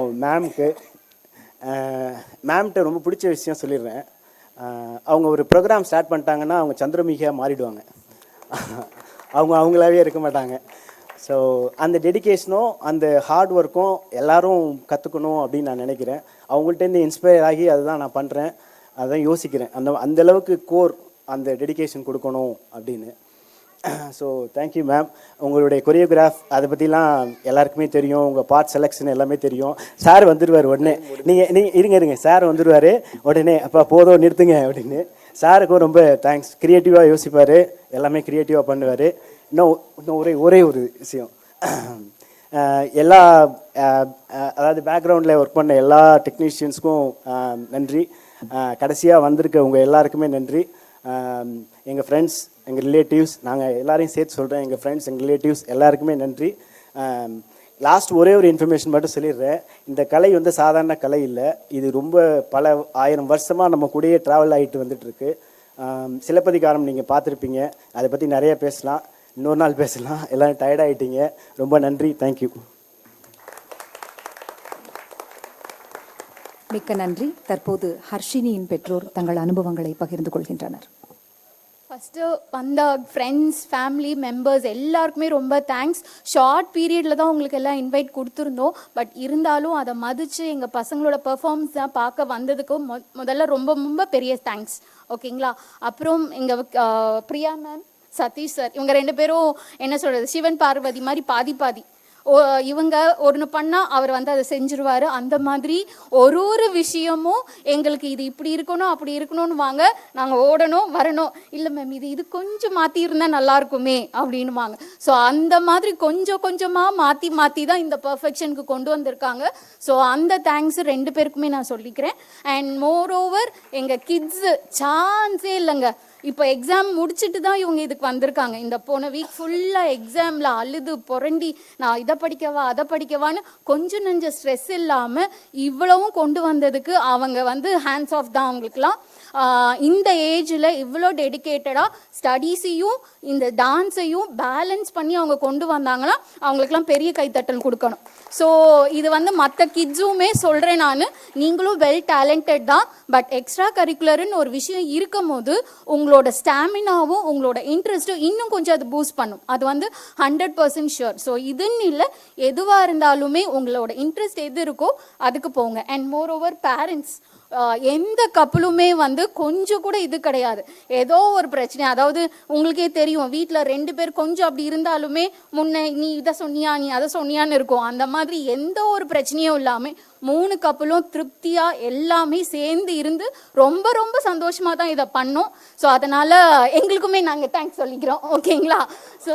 மேம்கிட்ட ரொம்ப பிடிச்ச விஷயம் சொல்லிடுறேன். அவங்க ஒரு ப்ரோக்ராம் ஸ்டார்ட் பண்ணிட்டாங்கன்னா அவங்க சந்திரமுகியாக மாறிடுவாங்க. அவங்களாவே இருக்க மாட்டாங்க. ஸோ அந்த டெடிக்கேஷனும் அந்த ஹார்ட் ஒர்க்கும் எல்லோரும் கற்றுக்கணும் அப்படின்னு நான் நினைக்கிறேன். அவங்கள்ட்டேருந்து இன்ஸ்பயர் ஆகி அதுதான் நான் பண்ணுறேன், அதுதான் யோசிக்கிறேன். அந்தளவுக்கு கோர் அந்த டெடிக்கேஷன் கொடுக்கணும் அப்படின்னு. So thank you ma'am. உங்களுடைய கொரியோகிராஃப் அதை பற்றிலாம் எல்லாருக்குமே தெரியும், உங்கள் பார்ட் செலெக்ஷன் எல்லாமே தெரியும். சார் வந்துடுவார் உடனே, நீங்கள் இருங்க சார் வந்துடுவார் உடனே, அப்போ போதும் நிறுத்துங்க அப்படின்னு. சாருக்கும் ரொம்ப தேங்க்ஸ். க்ரியேட்டிவாக யோசிப்பார், எல்லாமே க்ரியேட்டிவாக பண்ணுவார். இன்னும் ஒரே ஒரு விஷயம், எல்லா அதாவது பேக்ரவுண்டில் ஒர்க் பண்ண எல்லா டெக்னீஷியன்ஸுக்கும் நன்றி. கடைசியாக வந்திருக்க உங்கள் எல்லாருக்குமே நன்றி. எங்கள் ஃப்ரெண்ட்ஸ், எங்கள் ரிலேட்டிவ்ஸ், நாங்கள் எல்லாரையும் சேர்த்து சொல்கிறேன், எங்கள் ஃப்ரெண்ட்ஸ், எங்கள் ரிலேட்டிவ்ஸ் எல்லாருக்குமே நன்றி. லாஸ்ட் ஒரே ஒரு இன்ஃபர்மேஷன் மட்டும் சொல்லிடுறேன். இந்த கலை வந்து சாதாரண கலை இல்லை, இது ரொம்ப பல 1000 வருஷமாக நம்ம கூடயே ட்ராவல் ஆகிட்டு வந்துட்டுருக்கு. சிலப்பதிகாரம் நீங்கள் பார்த்துருப்பீங்க, அதை பற்றி நிறைய பேசலாம், இன்னொரு நாள் பேசலாம். எல்லோரும் டயர்டாகிட்டீங்க. ரொம்ப நன்றி, தேங்க்யூ. மிக்க நன்றி. தற்போது ஹர்ஷினியின் பெற்றோர் தங்கள் அனுபவங்களை பகிர்ந்து கொள்கின்றனர். ஃபஸ்ட்டு வந்த ஃப்ரெண்ட்ஸ், ஃபேமிலி மெம்பர்ஸ் எல்லாருக்குமே ரொம்ப தேங்க்ஸ். ஷார்ட் பீரியடில் தான் உங்களுக்கு எல்லாம் இன்வைட் கொடுத்துருந்தோம். பட் இருந்தாலும் அதை மதித்து எங்கள் பசங்களோட பெர்ஃபார்மன்ஸ் தான் பார்க்க வந்ததுக்கு முதல்ல ரொம்ப ரொம்ப பெரிய தேங்க்ஸ். ஓகேங்களா? அப்புறம் எங்கள் பிரியா மேம், சதீஷ் சார், இவங்க 2 பேரும் என்ன சொல்கிறது, சிவன் பார்வதி மாதிரி பாதி. இவங்க ஒன்று பண்ணால் அவர் வந்து அதை செஞ்சுருவார். அந்த மாதிரி ஒரு விஷயமும் எங்களுக்கு இது இப்படி இருக்கணும் அப்படி இருக்கணும்னு வாங்க, நாங்கள் ஓடணும் வரணும், இல்லை மேம் இது கொஞ்சம் மாற்றி இருந்தால் நல்லாயிருக்குமே அப்படின்னு வாங்க. ஸோ அந்த மாதிரி கொஞ்சமாக மாற்றி தான் இந்த பர்ஃபெக்ஷனுக்கு கொண்டு வந்திருக்காங்க. ஸோ அந்த தேங்க்ஸ் 2 பேருக்குமே நான் சொல்லிக்கிறேன். அண்ட் மோர் ஓவர் எங்கள் கிட்ஸு சான்ஸே இல்லைங்க. இப்போ எக்ஸாம் முடிச்சுட்டு தான் இவங்க இதுக்கு வந்திருக்காங்க. இந்த போன வீக் ஃபுல்லாக எக்ஸாமில் அழுது புரண்டி நான் இதை படிக்கவா அதை படிக்கவான்னு கொஞ்சம் நெஞ்ச ஸ்ட்ரெஸ் இல்லாமல் இவ்வளவும் கொண்டு வந்ததுக்கு அவங்க வந்து ஹேண்ட்ஸ் ஆஃப் தான் அவங்களுக்குலாம். இந்த ஏஜில் இவ்வளோ டெடிக்கேட்டடாக ஸ்டடீஸையும் இந்த டான்ஸையும் பேலன்ஸ் பண்ணி அவங்க கொண்டு வந்தாங்கன்னா அவங்களுக்குலாம் பெரிய கைத்தட்டல் கொடுக்கணும். ஸோ இது வந்து மற்ற கிட்ஸுமே சொல்கிறேன் நான், நீங்களும் வெல் டேலண்டட் தான். பட் எக்ஸ்ட்ரா கரிக்குலர்னு ஒரு விஷயம் இருக்கும் போது உங்களோட ஸ்டாமினாவும் உங்களோட இன்ட்ரெஸ்ட்டும் இன்னும் கொஞ்சம் அது பூஸ்ட் பண்ணும். அது வந்து 100% ஷுர். ஸோ இதுன்னு இல்லை, எதுவாக இருந்தாலுமே உங்களோட இன்ட்ரெஸ்ட் எது இருக்கோ அதுக்கு போங்க. அண்ட் மோர் ஓவர் பேரண்ட்ஸ், எந்த கப்பலுமே வந்து கொஞ்சம் கூட இது கிடையாது. ஏதோ ஒரு பிரச்சனை, அதாவது உங்களுக்கே தெரியும், வீட்டில் 2 பேர் கொஞ்சம் அப்படி இருந்தாலுமே முன்ன நீ இதை சொன்னியா நீ அதை சொன்னியான்னு இருக்கும். அந்த மாதிரி எந்த ஒரு பிரச்சனையும் இல்லாமல் 3 கப்பலும் திருப்தியாக எல்லாமே சேர்ந்து இருந்து ரொம்ப ரொம்ப சந்தோஷமாக தான் இதை பண்ணோம். ஸோ அதனால் எங்களுக்குமே நாங்கள் தேங்க்ஸ் சொல்லிக்கிறோம். ஓகேங்களா? ஸோ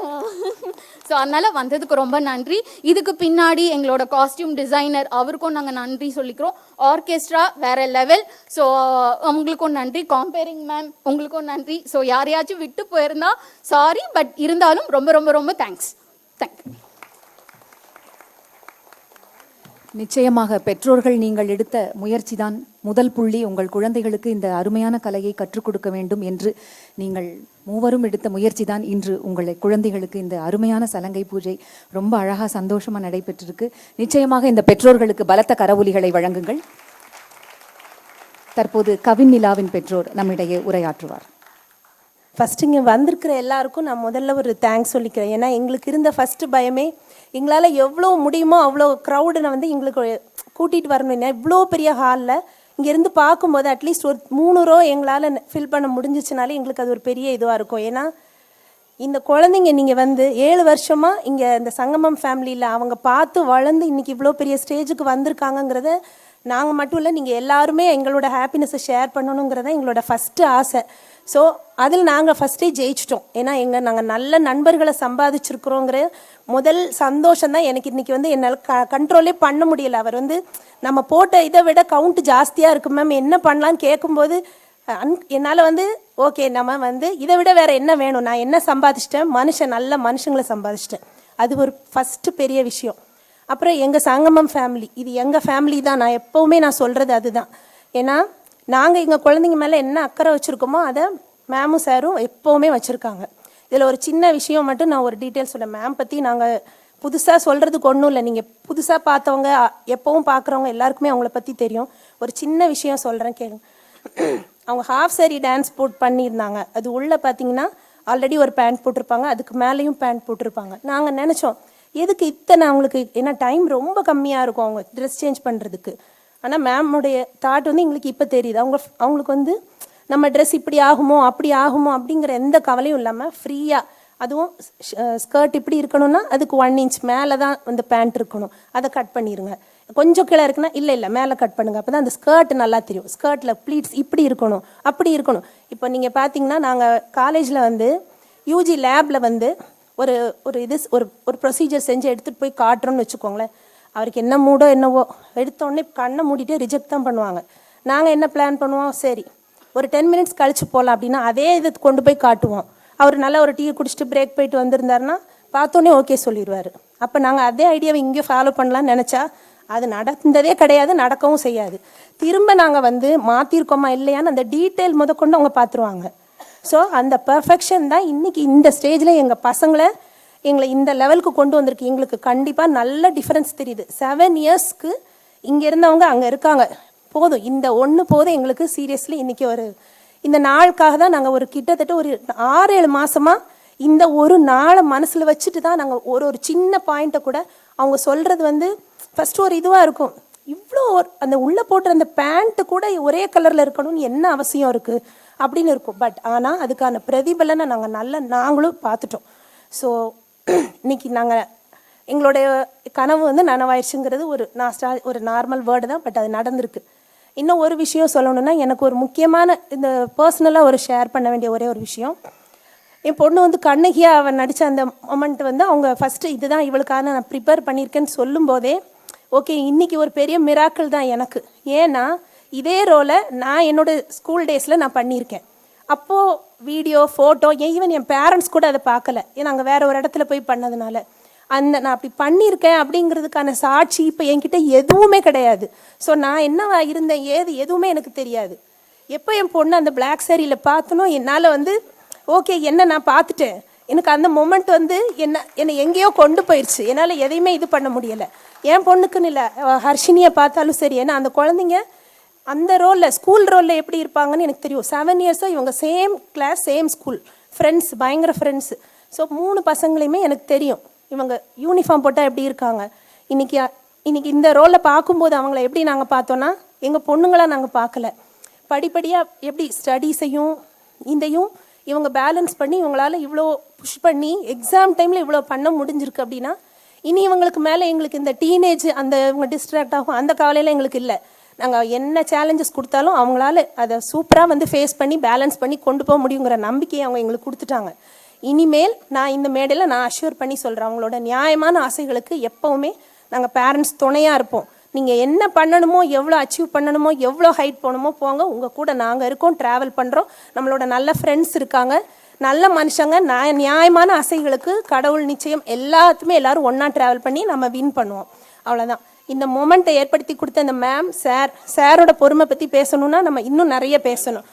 அதனால் வந்ததுக்கு ரொம்ப நன்றி. இதுக்கு பின்னாடி எங்களோட காஸ்டியூம் டிசைனர் அவருக்கும் நாங்கள் நன்றி சொல்லிக்கிறோம். ஆர்கெஸ்ட்ரா வேறு லெவல். ஸோ உங்களுக்கும் நன்றி. காம்பேரிங் மேம் உங்களுக்கும் நன்றி. ஸோ யாரையாச்சும் விட்டு போயிருந்தா சாரி, பட் இருந்தாலும் ரொம்ப ரொம்ப ரொம்ப தேங்க்ஸ். தேங்க்யூ. நிச்சயமாக பெற்றோர்கள் நீங்கள் எடுத்த முயற்சிதான் முதல் புள்ளி. உங்கள் குழந்தைகளுக்கு இந்த அருமையான கலையை கற்றுக் கொடுக்க வேண்டும் என்று நீங்கள் மூவரும் எடுத்த முயற்சி தான் இன்று உங்கள் குழந்தைகளுக்கு இந்த அருமையான சலங்கை பூஜை ரொம்ப அழகாக சந்தோஷமாக நடைபெற்றிருக்கு. நிச்சயமாக இந்த பெற்றோர்களுக்கு பலத்த கரவொலிகளை வழங்குங்கள். தற்போது கவின் நிலாவின் பெற்றோர் நம்மிடையே உரையாற்றுவார். ஃபஸ்ட்டு இங்கே வந்திருக்கிற எல்லாருக்கும் நான் முதல்ல ஒரு தேங்க்ஸ் சொல்லிக்கிறேன். ஏன்னா எங்களுக்கு இருந்த ஃபஸ்ட்டு பயமே, எங்களால் எவ்வளோ முடியுமோ அவ்வளோ க்ரௌடு வந்து எங்களுக்கு கூட்டிகிட்டு வரணும். இவ்வளோ பெரிய ஹாலில் இங்கேருந்து பார்க்கும்போது அட்லீஸ்ட் ஒரு 3 ரோ எங்களால் ஃபில் பண்ண முடிஞ்சிச்சுனாலே எங்களுக்கு அது ஒரு பெரிய இதுவாக இருக்கும். ஏன்னா இந்த குழந்தைங்க நீங்கள் வந்து 7 வருஷமாக இங்கே இந்த சங்கமம் ஃபேமிலியில் அவங்க பார்த்து வளர்ந்து இன்றைக்கி இவ்வளோ பெரிய ஸ்டேஜுக்கு வந்திருக்காங்கங்கிறத நாங்கள் மட்டும் இல்லை, நீங்கள் எல்லாருமே எங்களோட ஹாப்பினஸை ஷேர் பண்ணணுங்கிறத எங்களோட ஃபஸ்ட்டு ஆசை. ஸோ அதில் நாங்கள் ஃபஸ்ட்டே ஜெயிச்சிட்டோம். ஏன்னா நாங்கள் நல்ல நண்பர்களை சம்பாதிச்சிருக்கிறோங்கிற முதல் சந்தோஷம் தான் எனக்கு இன்றைக்கி வந்து என்னால் கண்ட்ரோலே பண்ண முடியலை. அவர் வந்து நம்ம போட்ட இதை விட கவுண்ட் ஜாஸ்தியாக இருக்கு மேம், என்ன பண்ணலான்னு கேட்கும்போது என்னால் வந்து ஓகே நம்ம வந்து இதை விட வேறு என்ன வேணும், நான் என்ன சம்பாதிச்சிட்டேன், நல்ல மனுஷங்களை சம்பாதிச்சிட்டேன். அது ஒரு ஃபஸ்ட்டு பெரிய விஷயம். அப்புறம் எங்கள் சங்கமம் ஃபேமிலி, இது எங்கள் ஃபேமிலி தான். நான் எப்போவுமே நான் சொல்கிறது அதுதான். ஏன்னா நாங்கள் எங்கள் குழந்தைங்க மேலே என்ன அக்கறை வச்சுருக்கோமோ அதை மேமும் சாரும் எப்போவுமே வச்சுருக்காங்க. இதில் ஒரு சின்ன விஷயம் மட்டும் நான் ஒரு டீட்டெயில் சொல்கிறேன். மேம் பற்றி நாங்கள் புதுசாக சொல்கிறதுக்கு ஒன்றும் இல்லை, நீங்கள் புதுசாக பார்த்தவங்க எப்போவும் பார்க்குறவங்க எல்லாருக்குமே அவங்கள பற்றி தெரியும். ஒரு சின்ன விஷயம் சொல்கிறேன் கேளுங்க. அவங்க ஹாஃப் சாரி டான்ஸ் பண்ணியிருந்தாங்க. அது உள்ளே பார்த்தீங்கன்னா ஆல்ரெடி ஒரு பேண்ட் போட்டிருப்பாங்க, அதுக்கு மேலேயும் பேண்ட் போட்டிருப்பாங்க. நாங்கள் நினச்சோம் எதுக்கு இத்தனை அவங்களுக்கு, ஏன்னா டைம் ரொம்ப கம்மியாக இருக்கும் அவங்க ட்ரெஸ் சேஞ்ச் பண்ணுறதுக்கு. ஆனால் மேமுடைய தாட் வந்து எங்களுக்கு இப்போ தெரியுது. அவங்களுக்கு வந்து நம்ம ட்ரெஸ் இப்படி ஆகுமோ அப்படி ஆகுமோ அப்படிங்கிற எந்த கவலையும் இல்லாமல் ஃப்ரீயாக, அதுவும் ஸ்கர்ட் இப்படி இருக்கணும்னா அதுக்கு 1 இன்ச் மேலே தான் அந்த பேண்ட் இருக்கணும், அதை கட் பண்ணிடுங்க. கொஞ்சம் கீழே இருக்குன்னா இல்லை மேலே கட் பண்ணுங்கள், அப்போ தான் அந்த ஸ்கர்ட் நல்லா தெரியும். ஸ்கர்ட்டில் ப்ளீட்ஸ் இப்படி இருக்கணும் அப்படி இருக்கணும். இப்போ நீங்கள் பார்த்தீங்கன்னா நாங்கள் காலேஜில் வந்து யூஜி லேபில் வந்து ஒரு ப்ரொசீஜர் செஞ்சு எடுத்துகிட்டு போய் காட்டுறோன்னு வச்சுக்கோங்களேன். அவருக்கு என்ன மூடோ என்னவோ எடுத்தோடனே கண்ணை மூடிட்டு ரிஜெக்ட் தான் பண்ணுவாங்க. நாங்கள் என்ன பிளான் பண்ணுவோம், சரி ஒரு 10 மினிட்ஸ் கழிச்சு போகலாம் அப்படின்னா அதே இதை கொண்டு போய் காட்டுவோம். அவர் நல்லா ஒரு டீ குடிச்சிட்டு பிரேக் போயிட்டு வந்திருந்தாருன்னா பார்த்தோன்னே ஓகே சொல்லிடுவார். அப்போ நாங்கள் அதே ஐடியாவை இங்கே ஃபாலோ பண்ணலான்னு நினச்சா அது நடந்ததே கிடையாது, நடக்கவும் செய்யாது. திரும்ப நாங்கள் வந்து மாற்றிருக்கோமா இல்லையான்னு அந்த டீட்டெயில் முதற்கொண்டு அவங்க பார்த்துருவாங்க. ஸோ அந்த பர்ஃபெக்ஷன் தான் இன்றைக்கி இந்த ஸ்டேஜில் எங்களை இந்த லெவலுக்கு கொண்டு வந்திருக்கு. எங்களுக்கு கண்டிப்பாக நல்ல டிஃப்ரென்ஸ் தெரியுது. 7 இயர்ஸ்க்கு இங்கே இருந்தவங்க அங்கே இருக்காங்க. போதும், இந்த ஒன்று போதும் எங்களுக்கு. சீரியஸ்லி இன்றைக்கி இந்த நாளுக்காக தான் நாங்கள் கிட்டத்தட்ட ஒரு 6-7 மாதமாக இந்த ஒரு நாளை மனசில் வச்சுட்டு தான் நாங்கள் ஒரு சின்ன பாயிண்ட்டை கூட அவங்க சொல்கிறது வந்து ஃபஸ்ட்டு ஒரு இதுவாக இருக்கும். இவ்வளோ அந்த உள்ளே போட்டுற அந்த பேண்ட்டு கூட ஒரே கலரில் இருக்கணும்னு என்ன அவசியம் இருக்குது அப்படின்னு இருக்கும். பட் ஆனால் அதுக்கான பிரதிபலனை நாங்களும் பார்த்துட்டோம். ஸோ இன்னைக்கு நாங்கள் எங்களுடைய கனவு வந்து நனவாயிடுச்சுங்கிறது ஒரு நார்மல் வேர்டு தான், பட் அது நடந்திருக்கு. இன்னும் ஒரு விஷயம் சொல்லணும்னா, எனக்கு ஒரு முக்கியமான இந்த பர்சனலாக ஷேர் பண்ண வேண்டிய ஒரே ஒரு விஷயம். என் பொண்ணு வந்து கண்ணகியாக அவன் நடித்த அந்த மொமெண்ட் வந்து அவங்க ஃபஸ்ட்டு இதுதான் இவளுக்கான நான் ப்ரிப்பேர் பண்ணியிருக்கேன்னு சொல்லும்போதே ஓகே இன்றைக்கி ஒரு பெரிய மிராக்கிள் தான் எனக்கு. ஏன்னா இதே ரோலை நான் என்னோடய ஸ்கூல் டேஸில் நான் பண்ணியிருக்கேன். அப்போது வீடியோ ஃபோட்டோ ஈவன் என் பேரண்ட்ஸ் கூட அதை பார்க்கல, ஏன்னா அங்கே வேறு ஒரு இடத்துல போய் பண்ணதுனால. நான் அப்படி பண்ணியிருக்கேன் அப்படிங்கிறதுக்கான சாட்சி இப்போ என்கிட்ட எதுவுமே கிடையாது. ஸோ நான் என்னவா இருந்தேன் எதுவுமே எனக்கு தெரியாது. எப்போ என் பொண்ணு அந்த பிளாக் சாரியில் பார்த்தனோ என்னால் வந்து ஓகே என்ன நான் பார்த்துட்டேன், எனக்கு அந்த மொமெண்ட் வந்து என்னை எங்கேயோ கொண்டு போயிடுச்சு. என்னால் எதையுமே இது பண்ண முடியலை. என் பொண்ணுக்குன்னு இல்லை, ஹர்ஷினியை பார்த்தாலும் சரி. ஏன்னா அந்த குழந்தைங்க அந்த ரோலில் ஸ்கூல் ரோலில் எப்படி இருப்பாங்கன்னு எனக்கு தெரியும். 7 இயர்ஸாக இவங்க same class same school friends, பயங்கர ஃப்ரெண்ட்ஸு. ஸோ 3 பசங்களையுமே எனக்கு தெரியும் இவங்க யூனிஃபார்ம் போட்டால் எப்படி இருக்காங்க. இன்னைக்கு இந்த ரோலில் பார்க்கும்போது அவங்கள எப்படி நாங்கள் பார்த்தோன்னா எங்கள் பொண்ணுங்களாக நாங்கள் பார்க்கல. படிப்படியாக எப்படி ஸ்டடீஸையும் இதையும் இவங்க பேலன்ஸ் பண்ணி இவங்களால இவ்வளோ புஷ் பண்ணி எக்ஸாம் டைமில் இவ்வளோ பண்ண முடிஞ்சிருக்கு அப்படின்னா இனி இவங்களுக்கு மேலே எங்களுக்கு இந்த டீனேஜ் அந்த இவங்க டிஸ்ட்ராக்ட் ஆகும் அந்த கவலையில் எங்களுக்கு இல்லை. நாங்கள் என்ன சேலஞ்சஸ் கொடுத்தாலும் அவங்களால அதை சூப்பராக வந்து ஃபேஸ் பண்ணி பேலன்ஸ் பண்ணி கொண்டு போக முடியுங்கிற நம்பிக்கையை அவங்க எங்களுக்கு கொடுத்துட்டாங்க. இனிமேல் நான் இந்த மேடையில் நான் அஷ்யூர் பண்ணி சொல்கிறேன், அவங்களோட நியாயமான ஆசைகளுக்கு எப்போவுமே நாங்கள் பேரண்ட்ஸ் துணையாக இருப்போம். நீங்கள் என்ன பண்ணணுமோ, எவ்வளோ அச்சீவ் பண்ணணுமோ, எவ்வளோ ஹைட் போகணுமோ போங்க, உங்கள் கூட நாங்கள் இருக்கோம், ட்ராவல் பண்ணுறோம். நம்மளோட நல்ல ஃப்ரெண்ட்ஸ் இருக்காங்க, நல்ல மனுஷங்க. நியாயமான ஆசைகளுக்கு கடவுள் நிச்சயம் எல்லாத்துமே எல்லோரும் ஒன்றா ட்ராவல் பண்ணி நம்ம வின் பண்ணுவோம். அவ்வளோதான். இந்த மொமெண்ட்டை ஏற்படுத்தி கொடுத்த இந்த மேம் சாரோட பொறுமை பற்றி பேசணுன்னா நம்ம இன்னும் நிறைய பேசணும்.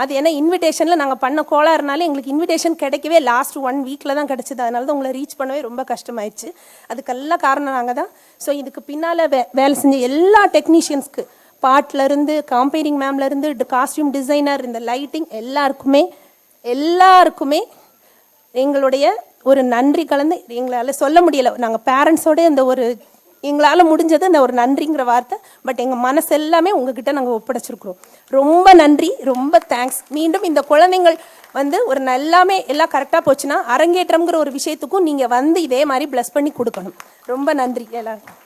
அது ஏன்னா இன்விடேஷனில் நாங்கள் பண்ண கோளாறுனால எங்களுக்கு இன்விடேஷன் கிடைக்கவே லாஸ்ட் 1 வீக்கில் தான் கிடச்சிது. அதனால தான் உங்களை ரீச் பண்ணவே ரொம்ப கஷ்டமாயிடுச்சு. அதுக்கெல்லாம் காரணம் நாங்கள் தான். ஸோ இதுக்கு பின்னால் வேலை செஞ்ச எல்லா டெக்னீஷியன்ஸ்க்கு, பாட்லேருந்து காம்பேரிங் மேம்லேருந்து காஸ்டியூம் டிசைனர், இந்த லைட்டிங் எல்லாருக்குமே எங்களுடைய ஒரு நன்றி கலந்து எங்களால் சொல்ல முடியலை. நாங்கள் பேரண்ட்ஸோட இந்த ஒரு எங்களால் முடிஞ்சது இந்த ஒரு நன்றிங்கிற வார்த்தை. பட் எங்கள் மனசு எல்லாமே உங்ககிட்ட நாங்கள் ஒப்படைச்சிருக்கிறோம். ரொம்ப நன்றி, ரொம்ப தேங்க்ஸ். மீண்டும் இந்த குழந்தைங்கள் வந்து ஒரு எல்லாமே எல்லாம் கரெக்டாக போச்சுன்னா அரங்கேற்றம்ங்கிற ஒரு விஷயத்துக்கும் நீங்கள் வந்து இதே மாதிரி ப்ளஸ் பண்ணி கொடுக்கணும். ரொம்ப நன்றி எல்லாருக்கும்.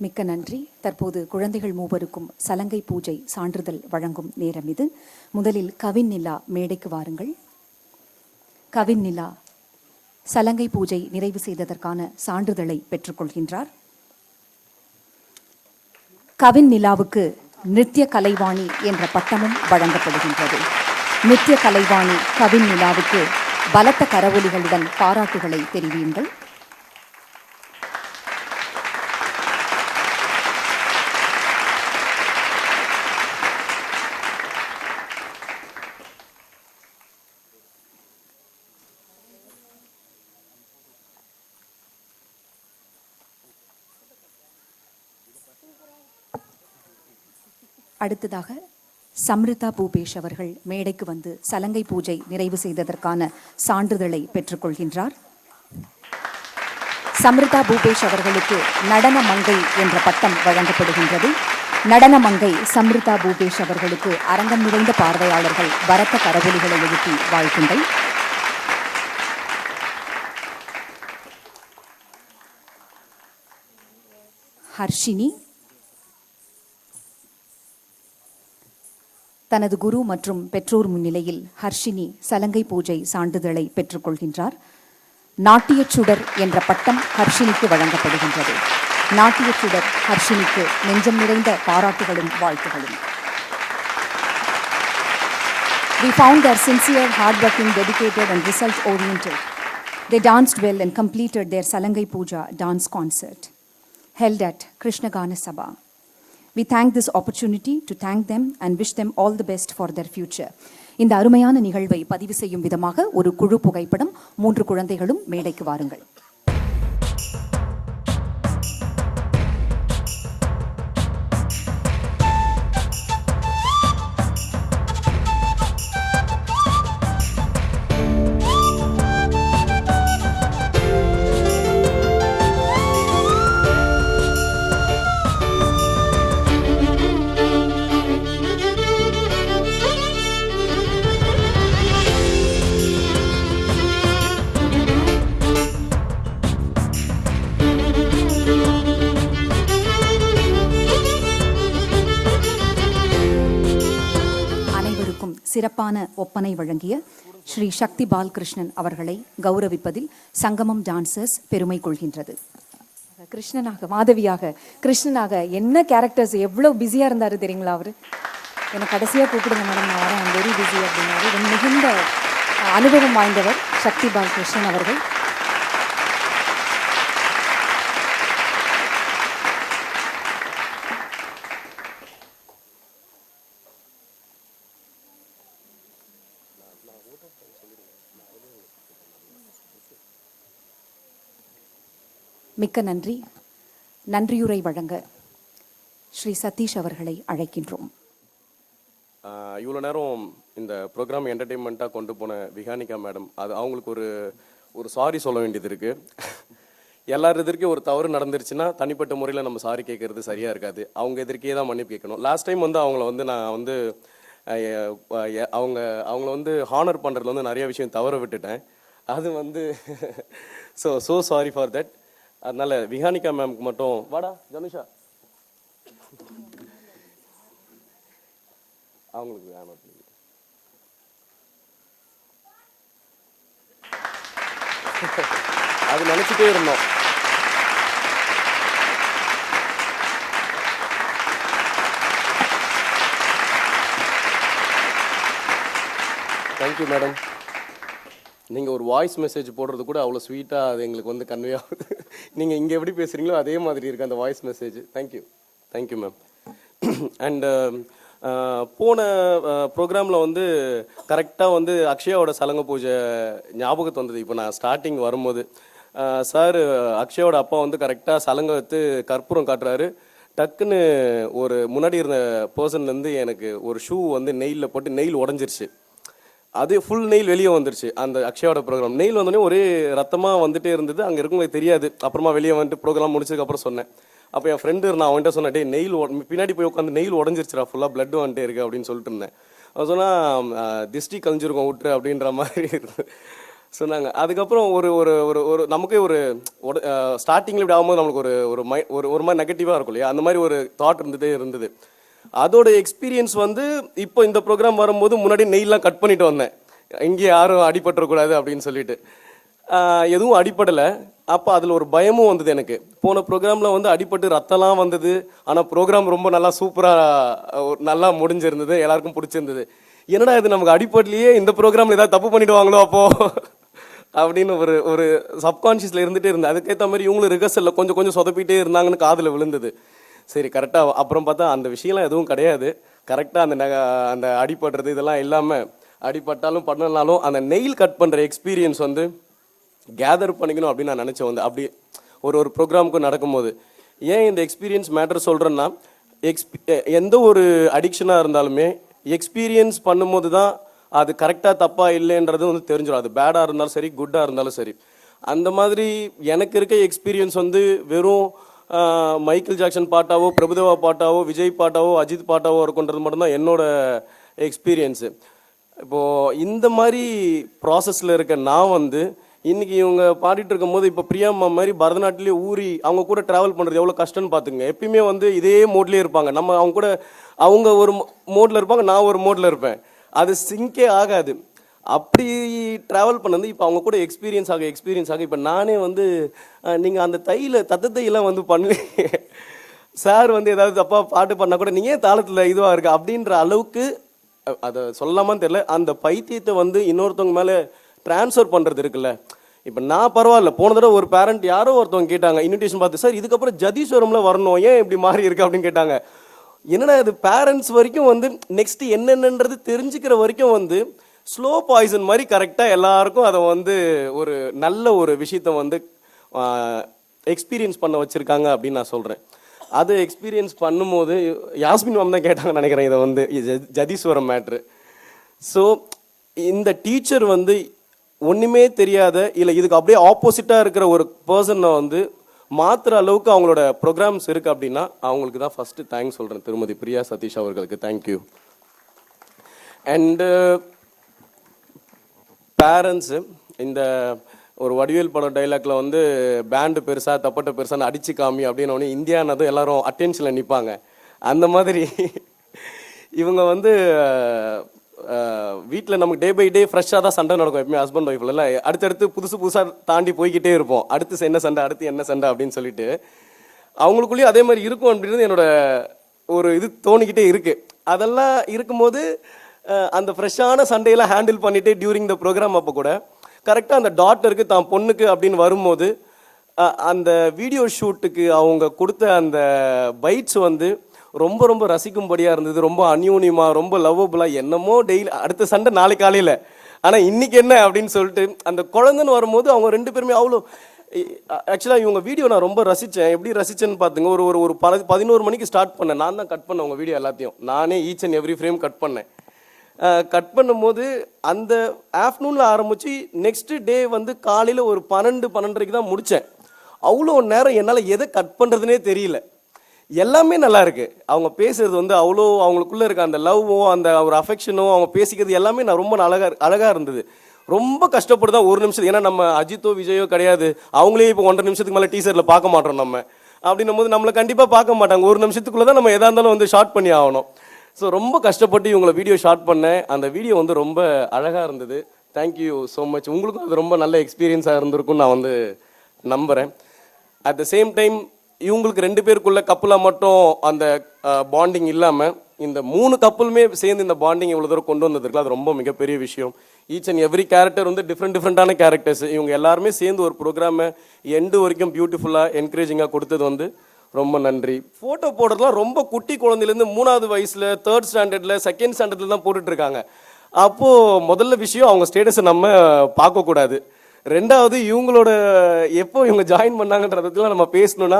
மிக்க நன்றி. தற்போது குழந்தைகள் மூவருக்கும் சலங்கை பூஜை சான்றிதழ் வழங்கும் நேரம் இது. முதலில் கவின் நிலா மேடைக்கு வாருங்கள். கவின் நிலா சலங்கை பூஜை நிறைவு செய்ததற்கான சான்றிதழை பெற்றுக்கொள்கின்றார். கவின் நிலாவுக்கு நித்திய கலைவாணி என்ற பட்டமும் வழங்கப்படுகின்றது. நித்திய கலைவாணி கவின் நிலாவுக்கு பலத்த கரவொலிகளுடன் பாராட்டுகளை தெரிவியுங்கள். அடுத்ததாக சம்ரிதா பூபேஷ் அவர்கள் மேடைக்கு வந்து சலங்கை பூஜை நிறைவு செய்ததற்கான சான்றிதழை பெற்றுக்கொள்கின்றார். சம்ரிதா பூபேஷ் அவர்களுக்கு நடன மங்கை என்ற பட்டம் வழங்கப்படுகின்றது. நடன மங்கை சம்ரிதா பூபேஷ் அவர்களுக்கு அரங்கம் நிறைந்த பார்வையாளர்கள் பரத்த கரவொலிகளை எழுப்பி வாழ்த்துங்கள். ஹர்ஷினி தனது குரு மற்றும் பெற்றோர் முன்னிலையில் ஹர்ஷினி சலங்கை பூஜை சான்றிதழை பெற்றுக்கொள்கின்றார். நாட்டியச் சுடர் என்ற பட்டம் ஹர்ஷினிக்கு வழங்கப்படுகின்றது. நாட்டியச் சுடர் ஹர்ஷினிக்கு நெஞ்சம் நிறைந்த பாராட்டுகளும் வாழ்த்துகளும். We found their sincere, hardworking, dedicated and result-oriented. They danced well and completed their Salangai Puja dance concert held at Krishna Gana Sabha. We thank this opportunity to thank them and wish them all the best for their future. இந்த அருமையான நிகழ்வை பதிவு செய்யும் விதமாக ஒரு குழு புகைப்படம். 3 குழந்தைகளும் மேடைக்கு வாருங்கள். சிறப்பான ஒப்பனை வழங்கிய ஸ்ரீ சக்தி பாலகிருஷ்ணன் அவர்களை கௌரவிப்பதில் சங்கமம் டான்சர்ஸ் பெருமை கொள்கின்றது. கிருஷ்ணனாக, மாதவியாக, கிருஷ்ணனாக என்ன கேரக்டர்ஸ் எவ்வளோ பிஸியாக இருந்தார் தெரியுங்களா அவர். எனக்கு கடைசியாக கூப்பிடுங்க மேடம், நான் வரேன், ஐம் வெரி பிஸி அப்படின்னாரு. மிகுந்த அனுபவம் வாய்ந்தவர் சக்தி பாலகிருஷ்ணன் அவர்கள். மிக்க நன்றி. நன்றியுரை வழங்க ஸ்ரீ சதீஷ் அவர்களை அழைக்கின்றோம். இவ்வளோ நேரம் இந்த ப்ரோக்ராம் என்டர்டெயின்மெண்ட்டாக கொண்டு போன விஹானிகா மேடம், அது அவங்களுக்கு ஒரு சாரி சொல்ல வேண்டியது இருக்குது. எல்லார் எதிர்க்கே ஒரு தவறு நடந்துருச்சுன்னா தனிப்பட்ட முறையில் நம்ம சாரி கேட்கறது சரியாக இருக்காது. அவங்க எதிர்க்கே தான் மன்னிப்பு கேட்கணும். லாஸ்ட் டைம் நான் அவங்கள ஹானர் பண்ணுறதுல நிறைய விஷயம் தவற விட்டுட்டேன். அது ஸோ சாரி ஃபார் தட். அதனால விஹானிகா மேம்க்கு மட்டும் வாடா ஜனுஷா, அவங்களுக்கு வேணும். அது நினைச்சிட்டே இருந்தோம். Thank you madam. நீங்கள் ஒரு வாய்ஸ் மெசேஜ் போடுறது கூட அவ்வளோ ஸ்வீட்டாக அது எங்களுக்கு கன்வே ஆகுது. நீங்கள் இங்கே எப்படி பேசுகிறீங்களோ அதே மாதிரி இருக்குது அந்த voice message. Thank you ma'am. And போன ப்ரோக்ராமில் கரெக்டாக அக்ஷயாவோட சலங்கை பூஜை ஞாபகத்து வந்தது. இப்போ நான் ஸ்டார்டிங் வரும்போது சார் அக்ஷயாவோட அப்பா கரெக்டாக சலங்கை கற்பூரம் காட்டுறாரு. டக்குன்னு ஒரு முன்னாடி இருந்த பர்சன்லேருந்து எனக்கு ஒரு ஷூ நெயிலில் போட்டு நெயில் உடஞ்சிருச்சு. அது ஃபுல் நெயில் வெளியே வந்துருச்சு அந்த அக்ஷயோட ப்ரோக்ராம். நெயில் வந்தோடனே ஒரே ரத்தமாக வந்துட்டே இருந்தது. அங்கே இருக்கவங்களுக்கு தெரியாது. அப்புறமா வெளியே வந்துட்டு ப்ரோக்ராம் முடிச்சதுக்கப்புறம் சொன்னேன். அப்போ என் ஃப்ரெண்டு நான் அவன்கிட்ட சொன்னேன், டே நெயில் பின்னாடி போய் உட்காந்து நெயில் உடஞ்சிருச்சுடா, ஃபுல்லாக பிளட் வந்துட்டே இருக்கு அப்படின்னு சொல்லிட்டு இருந்தேன். அவன் சொன்னால் திஷ்டி கழிஞ்சிருக்கோம் விட்டுரு அப்படின்ற மாதிரி சொன்னாங்க. அதுக்கப்புறம் ஒரு ஒரு ஒரு ஒரு நமக்கே ஒரு ஸ்டார்டிங்கில் இப்படி ஆகும்போது நம்மளுக்கு ஒரு மாதிரி நெகட்டிவாக இருக்கும் இல்லையா, அந்த மாதிரி ஒரு தாட் இருந்தது. அதோட எக்ஸ்பீரியன்ஸ் வந்து இப்போ இந்த ப்ரோக்ராம் வரும்போது முன்னாடி நெய்லாம் கட் பண்ணிட்டு வந்தேன், இங்கே யாரும் அடிபட்டுறக்கூடாது அப்படின்னு சொல்லிட்டு. எதுவும் அடிப்படலை. அப்போ அதில் ஒரு பயமும் வந்தது எனக்கு. போன ப்ரோக்ராமில் வந்து அடிபட்டு ரத்தம்லாம் வந்தது. ஆனால் ப்ரோக்ராம் ரொம்ப நல்லா சூப்பராக நல்லா முடிஞ்சிருந்தது, எல்லாருக்கும் பிடிச்சிருந்தது. என்னடா இது நமக்கு அடிப்படலையே, இந்த ப்ரோக்ராமில் ஏதாவது தப்பு பண்ணிடுவாங்களோ அப்போது அப்படின்னு ஒரு சப்கான்ஷியஸில் இருந்துகிட்டே இருந்தது. அதுக்கேற்ற மாதிரி இவங்களும் ரிஹர்சலில் கொஞ்சம் கொஞ்சம் சொதப்பிட்டே இருந்தாங்கன்னு காதில் விழுந்தது. சரி கரெக்டாக அப்புறம் பார்த்தா அந்த விஷயம்லாம் எதுவும் கிடையாது. கரெக்டாக அந்த அடிபடுறது இதெல்லாம் இல்லாமல், அடிபட்டாலும் பண்ணலனாலும் அந்த நெயில் கட் பண்ணுற எக்ஸ்பீரியன்ஸ் வந்து கேதர் பண்ணிக்கணும் அப்படின்னு நான் நினச்சேன். வந்து அப்படி ஒரு ப்ரோக்ராமுக்கு நடக்கும்போது ஏன் இந்த எக்ஸ்பீரியன்ஸ் மேட்டர் சொல்கிறேன்னா, எந்த ஒரு அடிக்ஷனாக இருந்தாலுமே எக்ஸ்பீரியன்ஸ் பண்ணும்போது தான் அது கரெக்டாக தப்பாக இல்லைன்றது வந்து தெரிஞ்சிடும். அது பேடாக இருந்தாலும் சரி, குட்டாக இருந்தாலும் சரி. அந்த மாதிரி எனக்கு இருக்க எக்ஸ்பீரியன்ஸ் வந்து வெறும் மைக்கேல் ஜாக்சன் பாட்டாவோ, பிரபுதேவா பாட்டாவோ, விஜய் பாட்டாவோ, அஜித் பாட்டாவோ இருக்குன்றது மட்டும்தான் என்னோட எக்ஸ்பீரியன்ஸு. இப்போது இந்த மாதிரி ப்ராசஸில் இருக்க நான் வந்து இன்றைக்கி இவங்க பாடிட்டு இருக்கும்போது இப்போ பிரியாம்மா மாதிரி பரதநாட்டிலே ஊறி அவங்க கூட ட்ராவல் பண்ணுறது எவ்வளோ கஷ்டம்னு பார்த்துங்க. எப்பயுமே வந்து இதே மோட்லேயே இருப்பாங்க. நம்ம அவங்க ஒரு மோடில் இருப்பாங்க, நான் ஒரு மோடில் இருப்பேன். அது சிங்கே ஆகாது. அப்படி ட்ராவல் பண்ணது இப்போ அவங்க கூட எக்ஸ்பீரியன்ஸ் ஆக இப்போ நானே வந்து நீங்கள் அந்த தத்தையெல்லாம் வந்து பண்ணி சார் வந்து ஏதாவது தப்பாக பாட்டு பண்ணால் கூட நீங்கள் தாளத்தில் இதுவாக இருக்கு அப்படின்ற அளவுக்கு, அதை சொல்லலாமான்னு தெரியல, அந்த பைத்தியத்தை வந்து இன்னொருத்தவங்க மேலே ட்ரான்ஸ்ஃபர் பண்ணுறது இருக்குல்ல. இப்போ நான் பரவாயில்ல, போன தடவை ஒரு பேரண்ட் யாரோ ஒருத்தவங்க கேட்டாங்க இன்விடேஷன் பார்த்து, சார் இதுக்கப்புறம் ஜதீஸ்வரமில் வரணும், ஏன் இப்படி மாறி இருக்கு அப்படின்னு கேட்டாங்க. என்னடா இது, பேரண்ட்ஸ் வரைக்கும் வந்து நெக்ஸ்ட் என்னென்னன்றது தெரிஞ்சுக்கிற வரைக்கும் வந்து ஸ்லோ பாய்சன் மாதிரி கரெக்டாக எல்லாருக்கும் அதை வந்து ஒரு நல்ல ஒரு விஷயத்த வந்து எக்ஸ்பீரியன்ஸ் பண்ண வச்சுருக்காங்க அப்படின்னு நான் சொல்கிறேன். அது எக்ஸ்பீரியன்ஸ் பண்ணும்போது யாஸ்மின் மேம் தான் கேட்டாங்கன்னு நினைக்கிறேன் இதை வந்து ஜதீஸ்வரம் மேட்ரு. ஸோ இந்த டீச்சர் வந்து ஒன்றுமே தெரியாத இல்லை இதுக்கு அப்படியே ஆப்போசிட்டாக இருக்கிற ஒரு பர்சனை வந்து மாற்றுற அளவுக்கு அவங்களோட ப்ரோக்ராம்ஸ் இருக்குது அப்படின்னா அவங்களுக்கு தான் ஃபஸ்ட்டு தேங்க்ஸ் சொல்கிறேன். திருமதி பிரியா சதீஷ் அவர்களுக்கு தேங்க்யூ. அண்டு பேரண்ட்ஸு, இந்த ஒரு வடிவேல் படம் டைலாக்ல வந்து பேண்டு பெருசா தப்பட்ட பெருசான்னு அடிச்சு காமி அப்படின்னு இந்தியானதும் எல்லாரும் அட்டென்ஷனில் நிற்பாங்க. அந்த மாதிரி இவங்க வந்து வீட்டில் நமக்கு டே பை டே ஃப்ரெஷ்ஷாக தான் சண்டை நடக்கும். எப்பவுமே ஹஸ்பண்ட் ஒய்ஃப்ல அடுத்தடுத்து புதுசாக தாண்டி போய்கிட்டே இருப்போம். அடுத்து என்ன சண்டை அப்படின்னு சொல்லிட்டு அவங்களுக்குள்ளேயும் அதே மாதிரி இருக்கும் அப்படின்றது என்னோட ஒரு இது தோணிக்கிட்டே இருக்கு. அதெல்லாம் இருக்கும்போது அந்த ஃப்ரெஷ்ஷான சண்டையெல்லாம் ஹேண்டில் பண்ணிட்டு டியூரிங் த ப்ரோக்ராம் அப்போ கூட கரெக்டாக அந்த டாட்டருக்கு தான் பொண்ணுக்கு அப்படின்னு வரும்போது அந்த வீடியோ ஷூட்டுக்கு அவங்க கொடுத்த அந்த பைட்ஸ் வந்து ரொம்ப ரொம்ப ரசிக்கும்படியாக இருந்தது. ரொம்ப அந்யூன்யமாக, ரொம்ப லவ்வபுளாக, என்னமோ டெய்லி அடுத்த சண்டை நாளை காலையில், ஆனால் இன்றைக்கி என்ன அப்படின்னு சொல்லிட்டு அந்த குழந்தைன்னு வரும்போது அவங்க ரெண்டு பேருமே அவ்வளோ. ஆக்சுவலாக இவங்க வீடியோ நான் ரொம்ப ரசித்தேன். எப்படி ரசித்தேன்னு பார்த்துங்க, ஒரு 11 மணிக்கு ஸ்டார்ட் பண்ணேன். நான் தான் கட் பண்ணேன் உங்கள் வீடியோ எல்லாத்தையும். நானே each and every frame cut பண்ணேன். கட் பண்ணும்போது அந்த ஆஃப்டர்நூனில் ஆரம்பித்து நெக்ஸ்ட்டு டே வந்து காலையில் ஒரு 12-12:30 தான் முடித்தேன். அவ்வளோ நேரம் என்னால் எதை கட் பண்ணுறதுனே தெரியல. எல்லாமே நல்லா இருக்கு. அவங்க பேசுறது வந்து அவ்வளோ அவங்களுக்குள்ளே இருக்க அந்த லவ்வும் அந்த ஒரு அஃபெக்ஷனும் அவங்க பேசிக்கிறது எல்லாமே நான் ரொம்ப அழகாக இருந்தது. ரொம்ப கஷ்டப்பட்டு தான் 1 நிமிஷம், ஏன்னா நம்ம அஜித்தோ விஜயோ கிடையாது, அவங்களே இப்போ 1.5 நிமிஷத்துக்கு மேலே டீசரில் பார்க்க மாட்டோம் நம்ம. அப்படின்னும் போது நம்மளை கண்டிப்பாக பார்க்க மாட்டாங்க. 1 நிமிஷத்துக்குள்ளே தான் நம்ம எதாக இருந்தாலும் வந்து ஷார்ட் பண்ணி ஆகணும். ஸோ ரொம்ப கஷ்டப்பட்டு இவங்களை வீடியோ ஷார்ட் பண்ணேன். அந்த வீடியோ வந்து ரொம்ப அழகாக இருந்தது. Thank you so much. உங்களுக்கும் அது ரொம்ப நல்ல எக்ஸ்பீரியன்ஸாக இருந்திருக்குன்னு நான் வந்து நம்புகிறேன். அட் த சேம் டைம் இவங்களுக்கு 2 பேருக்குள்ள கப்பலாக மட்டும் அந்த பாண்டிங் இல்லாமல் இந்த 3 கப்பலுமே சேர்ந்து இந்த பாண்டிங் இவ்வளோ தூரம் கொண்டு வந்ததுக்குள்ள அது ரொம்ப மிகப்பெரிய விஷயம். ஈச் அண்ட் எவ்ரி கேரக்டர் வந்து டிஃப்ரெண்டான கேரக்டர்ஸ். இவங்க எல்லாருமே சேர்ந்து ஒரு ப்ரோக்ராமை எண்டு வரைக்கும் பியூட்டிஃபுல்லாக என்கரேஜிங்காக கொடுத்தது வந்து ரொம்ப நன்றி. ஃபோட்டோ போடுறதுலாம் ரொம்ப குட்டி குழந்தையிலேருந்து 3வது வயசில் 3rd ஸ்டாண்டர்டில் 2nd ஸ்டாண்டர்டில் தான் போட்டுட்ருக்காங்க. அப்போது முதல்ல விஷயம் அவங்க ஸ்டேட்டஸை நம்ம பார்க்கக்கூடாது. 2வது இவங்களோட எப்போ இவங்க ஜாயின் பண்ணாங்கன்றதுலாம் நம்ம பேசணும்னா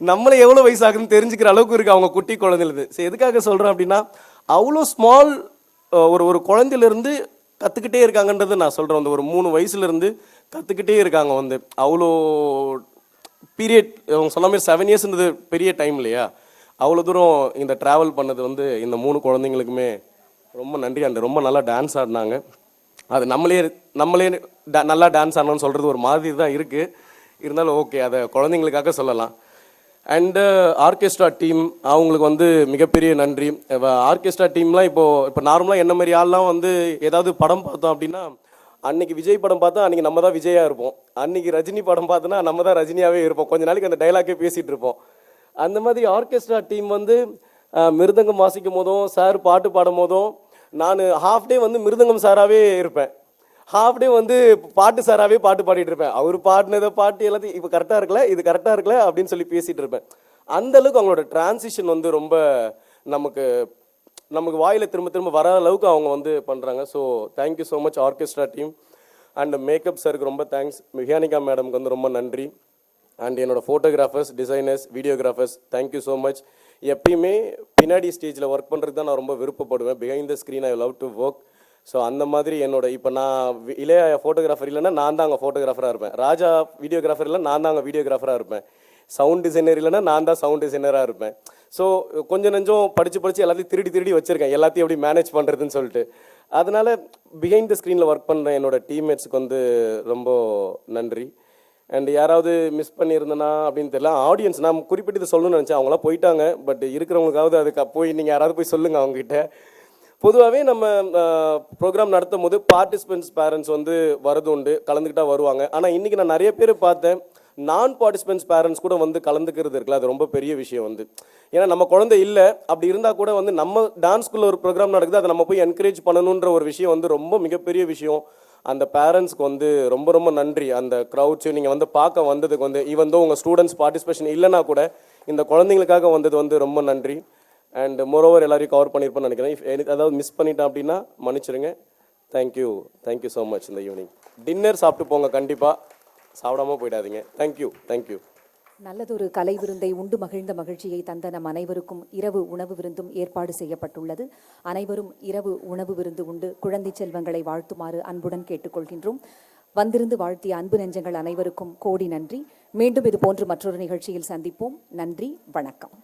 நம்மளை எவ்வளோ வயசு ஆகுதுன்னு தெரிஞ்சுக்கிற அளவுக்கு இருக்குது அவங்க குட்டி குழந்தையிலேருந்து. ஸோ எதுக்காக சொல்கிறேன் அப்படின்னா, அவ்வளோ ஸ்மால் ஒரு குழந்தையிலேருந்து கற்றுக்கிட்டே இருக்காங்கன்றது நான் சொல்கிறேன். வந்து ஒரு 3 வயசுலேருந்து கற்றுக்கிட்டே இருக்காங்க. வந்து அவ்வளோ பீரியட் அவங்க சொன்ன மாதிரி 7 இயர்ஸ்ன்றது பெரிய டைம் இல்லையா? அவ்வளோ தூரம் இந்த ட்ராவல் பண்ணது வந்து இந்த 3 குழந்தைங்களுக்குமே ரொம்ப நன்றி. அண்ட் ரொம்ப நல்லா டான்ஸ் ஆடினாங்க. அது நம்மளே நல்லா டான்ஸ் ஆடணும்னு சொல்கிறது ஒரு மாதிரி தான் இருக்குது. இருந்தாலும் ஓகே, அதை குழந்தைங்களுக்காக சொல்லலாம். அண்டு ஆர்கெஸ்ட்ரா டீம் அவங்களுக்கு வந்து மிகப்பெரிய நன்றி. ஆர்கெஸ்ட்ரா டீம்லாம் இப்போ நார்மலாக என்ன மாதிரி ஆள்லாம் வந்து ஏதாவது படம் பார்த்தோம் அப்படின்னா, அன்னைக்கு விஜய் படம் பார்த்தா அன்றைக்கி நம்ம தான் விஜயாக இருப்போம், அன்றைக்கி ரஜினி படம் பார்த்தோன்னா நம்ம தான் ரஜினியாகவே இருப்போம், கொஞ்ச நாளைக்கு அந்த டைலாக்கே பேசிகிட்டு இருப்போம். அந்த மாதிரி ஆர்கெஸ்ட்ரா டீம் வந்து மிருதங்கம் வாசிக்கும் போதும் சார் பாட்டு பாடும் போதும் நான் ஹாஃப் டே வந்து மிருதங்கம் சாராகவே இருப்பேன், ஹாஃப் டே வந்து பாட்டு சாராகவே பாட்டு பாடிட்டு இருப்பேன். அவர் பாடினதை பாட்டு எல்லாத்தையும் இப்போ கரெக்டாக இருக்கல, இது கரெக்டாக இருக்கல அப்படின்னு சொல்லி பேசிகிட்டு இருப்பேன். அந்தளவுக்கு அவங்களோட டிரான்சிஷன் வந்து ரொம்ப நமக்கு வாயில் திரும்ப திரும்ப வர அளவுக்கு அவங்க வந்து பண்ணுறாங்க. So thank you so much orchestra team. And makeup சாருக்கு ரொம்ப தேங்க்ஸ். மெஹானிகா மேடம்க்கு வந்து ரொம்ப நன்றி. அண்ட் என்னோட photographers, designers, videographers, thank you so much. எப்பயுமே பின்னாடி ஸ்டேஜில் ஒர்க் பண்ணுறது தான் நான் ரொம்ப விருப்பப்படுவேன். Behind the screen I love to work. So அந்த மாதிரி இப்போ நான் இளைய ஃபோட்டோகிராஃபர் இல்லைன்னா நான் தான் அங்கே ஃபோட்டோகிராஃபராக இருப்பேன், ராஜா வீடியோகிராஃபர் இல்லைன்னா நான் தான் அங்கே வீடியோகிராஃபராக இருப்பேன், சவுண்ட் டிசைனர் இல்லைன்னா நான் தான் சவுண்ட் டிசைனராக இருப்பேன். ஸோ கொஞ்சம் படித்து எல்லாத்தையும் திருடி வச்சுருக்கேன், எல்லாத்தையும் எப்படி மேனேஜ் பண்ணுறதுன்னு சொல்லிட்டு. அதனால் பிஹைண்ட் த ஸ்க்ரீனில் ஒர்க் பண்ணுற என்னோட டீம்மேட்ஸுக்கு வந்து ரொம்ப நன்றி. அண்ட் யாராவது மிஸ் பண்ணியிருந்தேன்னா அப்படின்னு தெரியல. ஆடியன்ஸ் நான் குறிப்பிட்டு இதை சொல்லணும்னு நினச்சேன், அவங்களாம் போயிட்டாங்க. பட் இருக்கிறவங்களுக்காவது அதுக்கு போய் நீங்கள் யாராவது போய் சொல்லுங்கள் அவங்ககிட்ட. பொதுவாகவே நம்ம ப்ரோக்ராம் நடத்தும் போது பார்ட்டிசிபென்ட்ஸ் பேரண்ட்ஸ் வந்து வரது உண்டு, கலந்துக்கிட்டால் வருவாங்க. ஆனால் இன்றைக்கி நான் நிறைய பேர் பார்த்தேன், நான் பார்ட்டிசிபென்ட்ஸ் பேரண்ட்ஸ் கூட வந்து கலந்துக்கிறது இருக்குல்ல, அது ரொம்ப பெரிய விஷயம் வந்து. ஏன்னா நம்ம குழந்தை இல்லை, அப்படி இருந்தால் கூட வந்து நம்ம டான்ஸ்குள்ளே ஒரு ப்ரோக்ராம் நடக்குது, அதை நம்ம போய் என்கரேஜ் பண்ணணுன்ற ஒரு விஷயம் வந்து ரொம்ப மிகப்பெரிய விஷயம். அந்த பேரண்ட்ஸ்க்கு வந்து ரொம்ப நன்றி. அந்த க்ரௌட்ஸு நீங்கள் வந்து பார்க்க வந்ததுக்கு வந்து ஈவன் தோ உங்கள் ஸ்டூடெண்ட்ஸ் பார்ட்டிசிபேஷன் இல்லைனா கூட இந்த குழந்தைங்களுக்காக வந்தது வந்து ரொம்ப நன்றி. அண்ட் மோரோவர் எல்லாரையும் கவர் பண்ணியிருப்பேன்னு நினைக்கிறேன். ஏதாவது மிஸ் பண்ணிட்டேன் அப்படின்னா மன்னிச்சிருங்க. Thank you so much. இந்த ஈவினிங் டின்னர் சாப்பிட்டு போங்க, கண்டிப்பாக சாப்பிடாம போயிடாதீங்க. தேங்க்யூ. நல்லதொரு கலை விருந்தை உண்டு மகிழ்ந்த மகிழ்ச்சியை தந்த நம் அனைவருக்கும் இரவு உணவு விருந்தும் ஏற்பாடு செய்யப்பட்டுள்ளது. அனைவரும் இரவு உணவு விருந்து உண்டு குழந்தை செல்வங்களை வாழ்த்துமாறு அன்புடன் கேட்டுக்கொள்கின்றோம். வந்திருந்து வாழ்த்திய அன்பு நெஞ்சங்கள் அனைவருக்கும் கோடி நன்றி. மீண்டும் இது போன்று மற்றொரு நிகழ்ச்சியில் சந்திப்போம். நன்றி, வணக்கம்.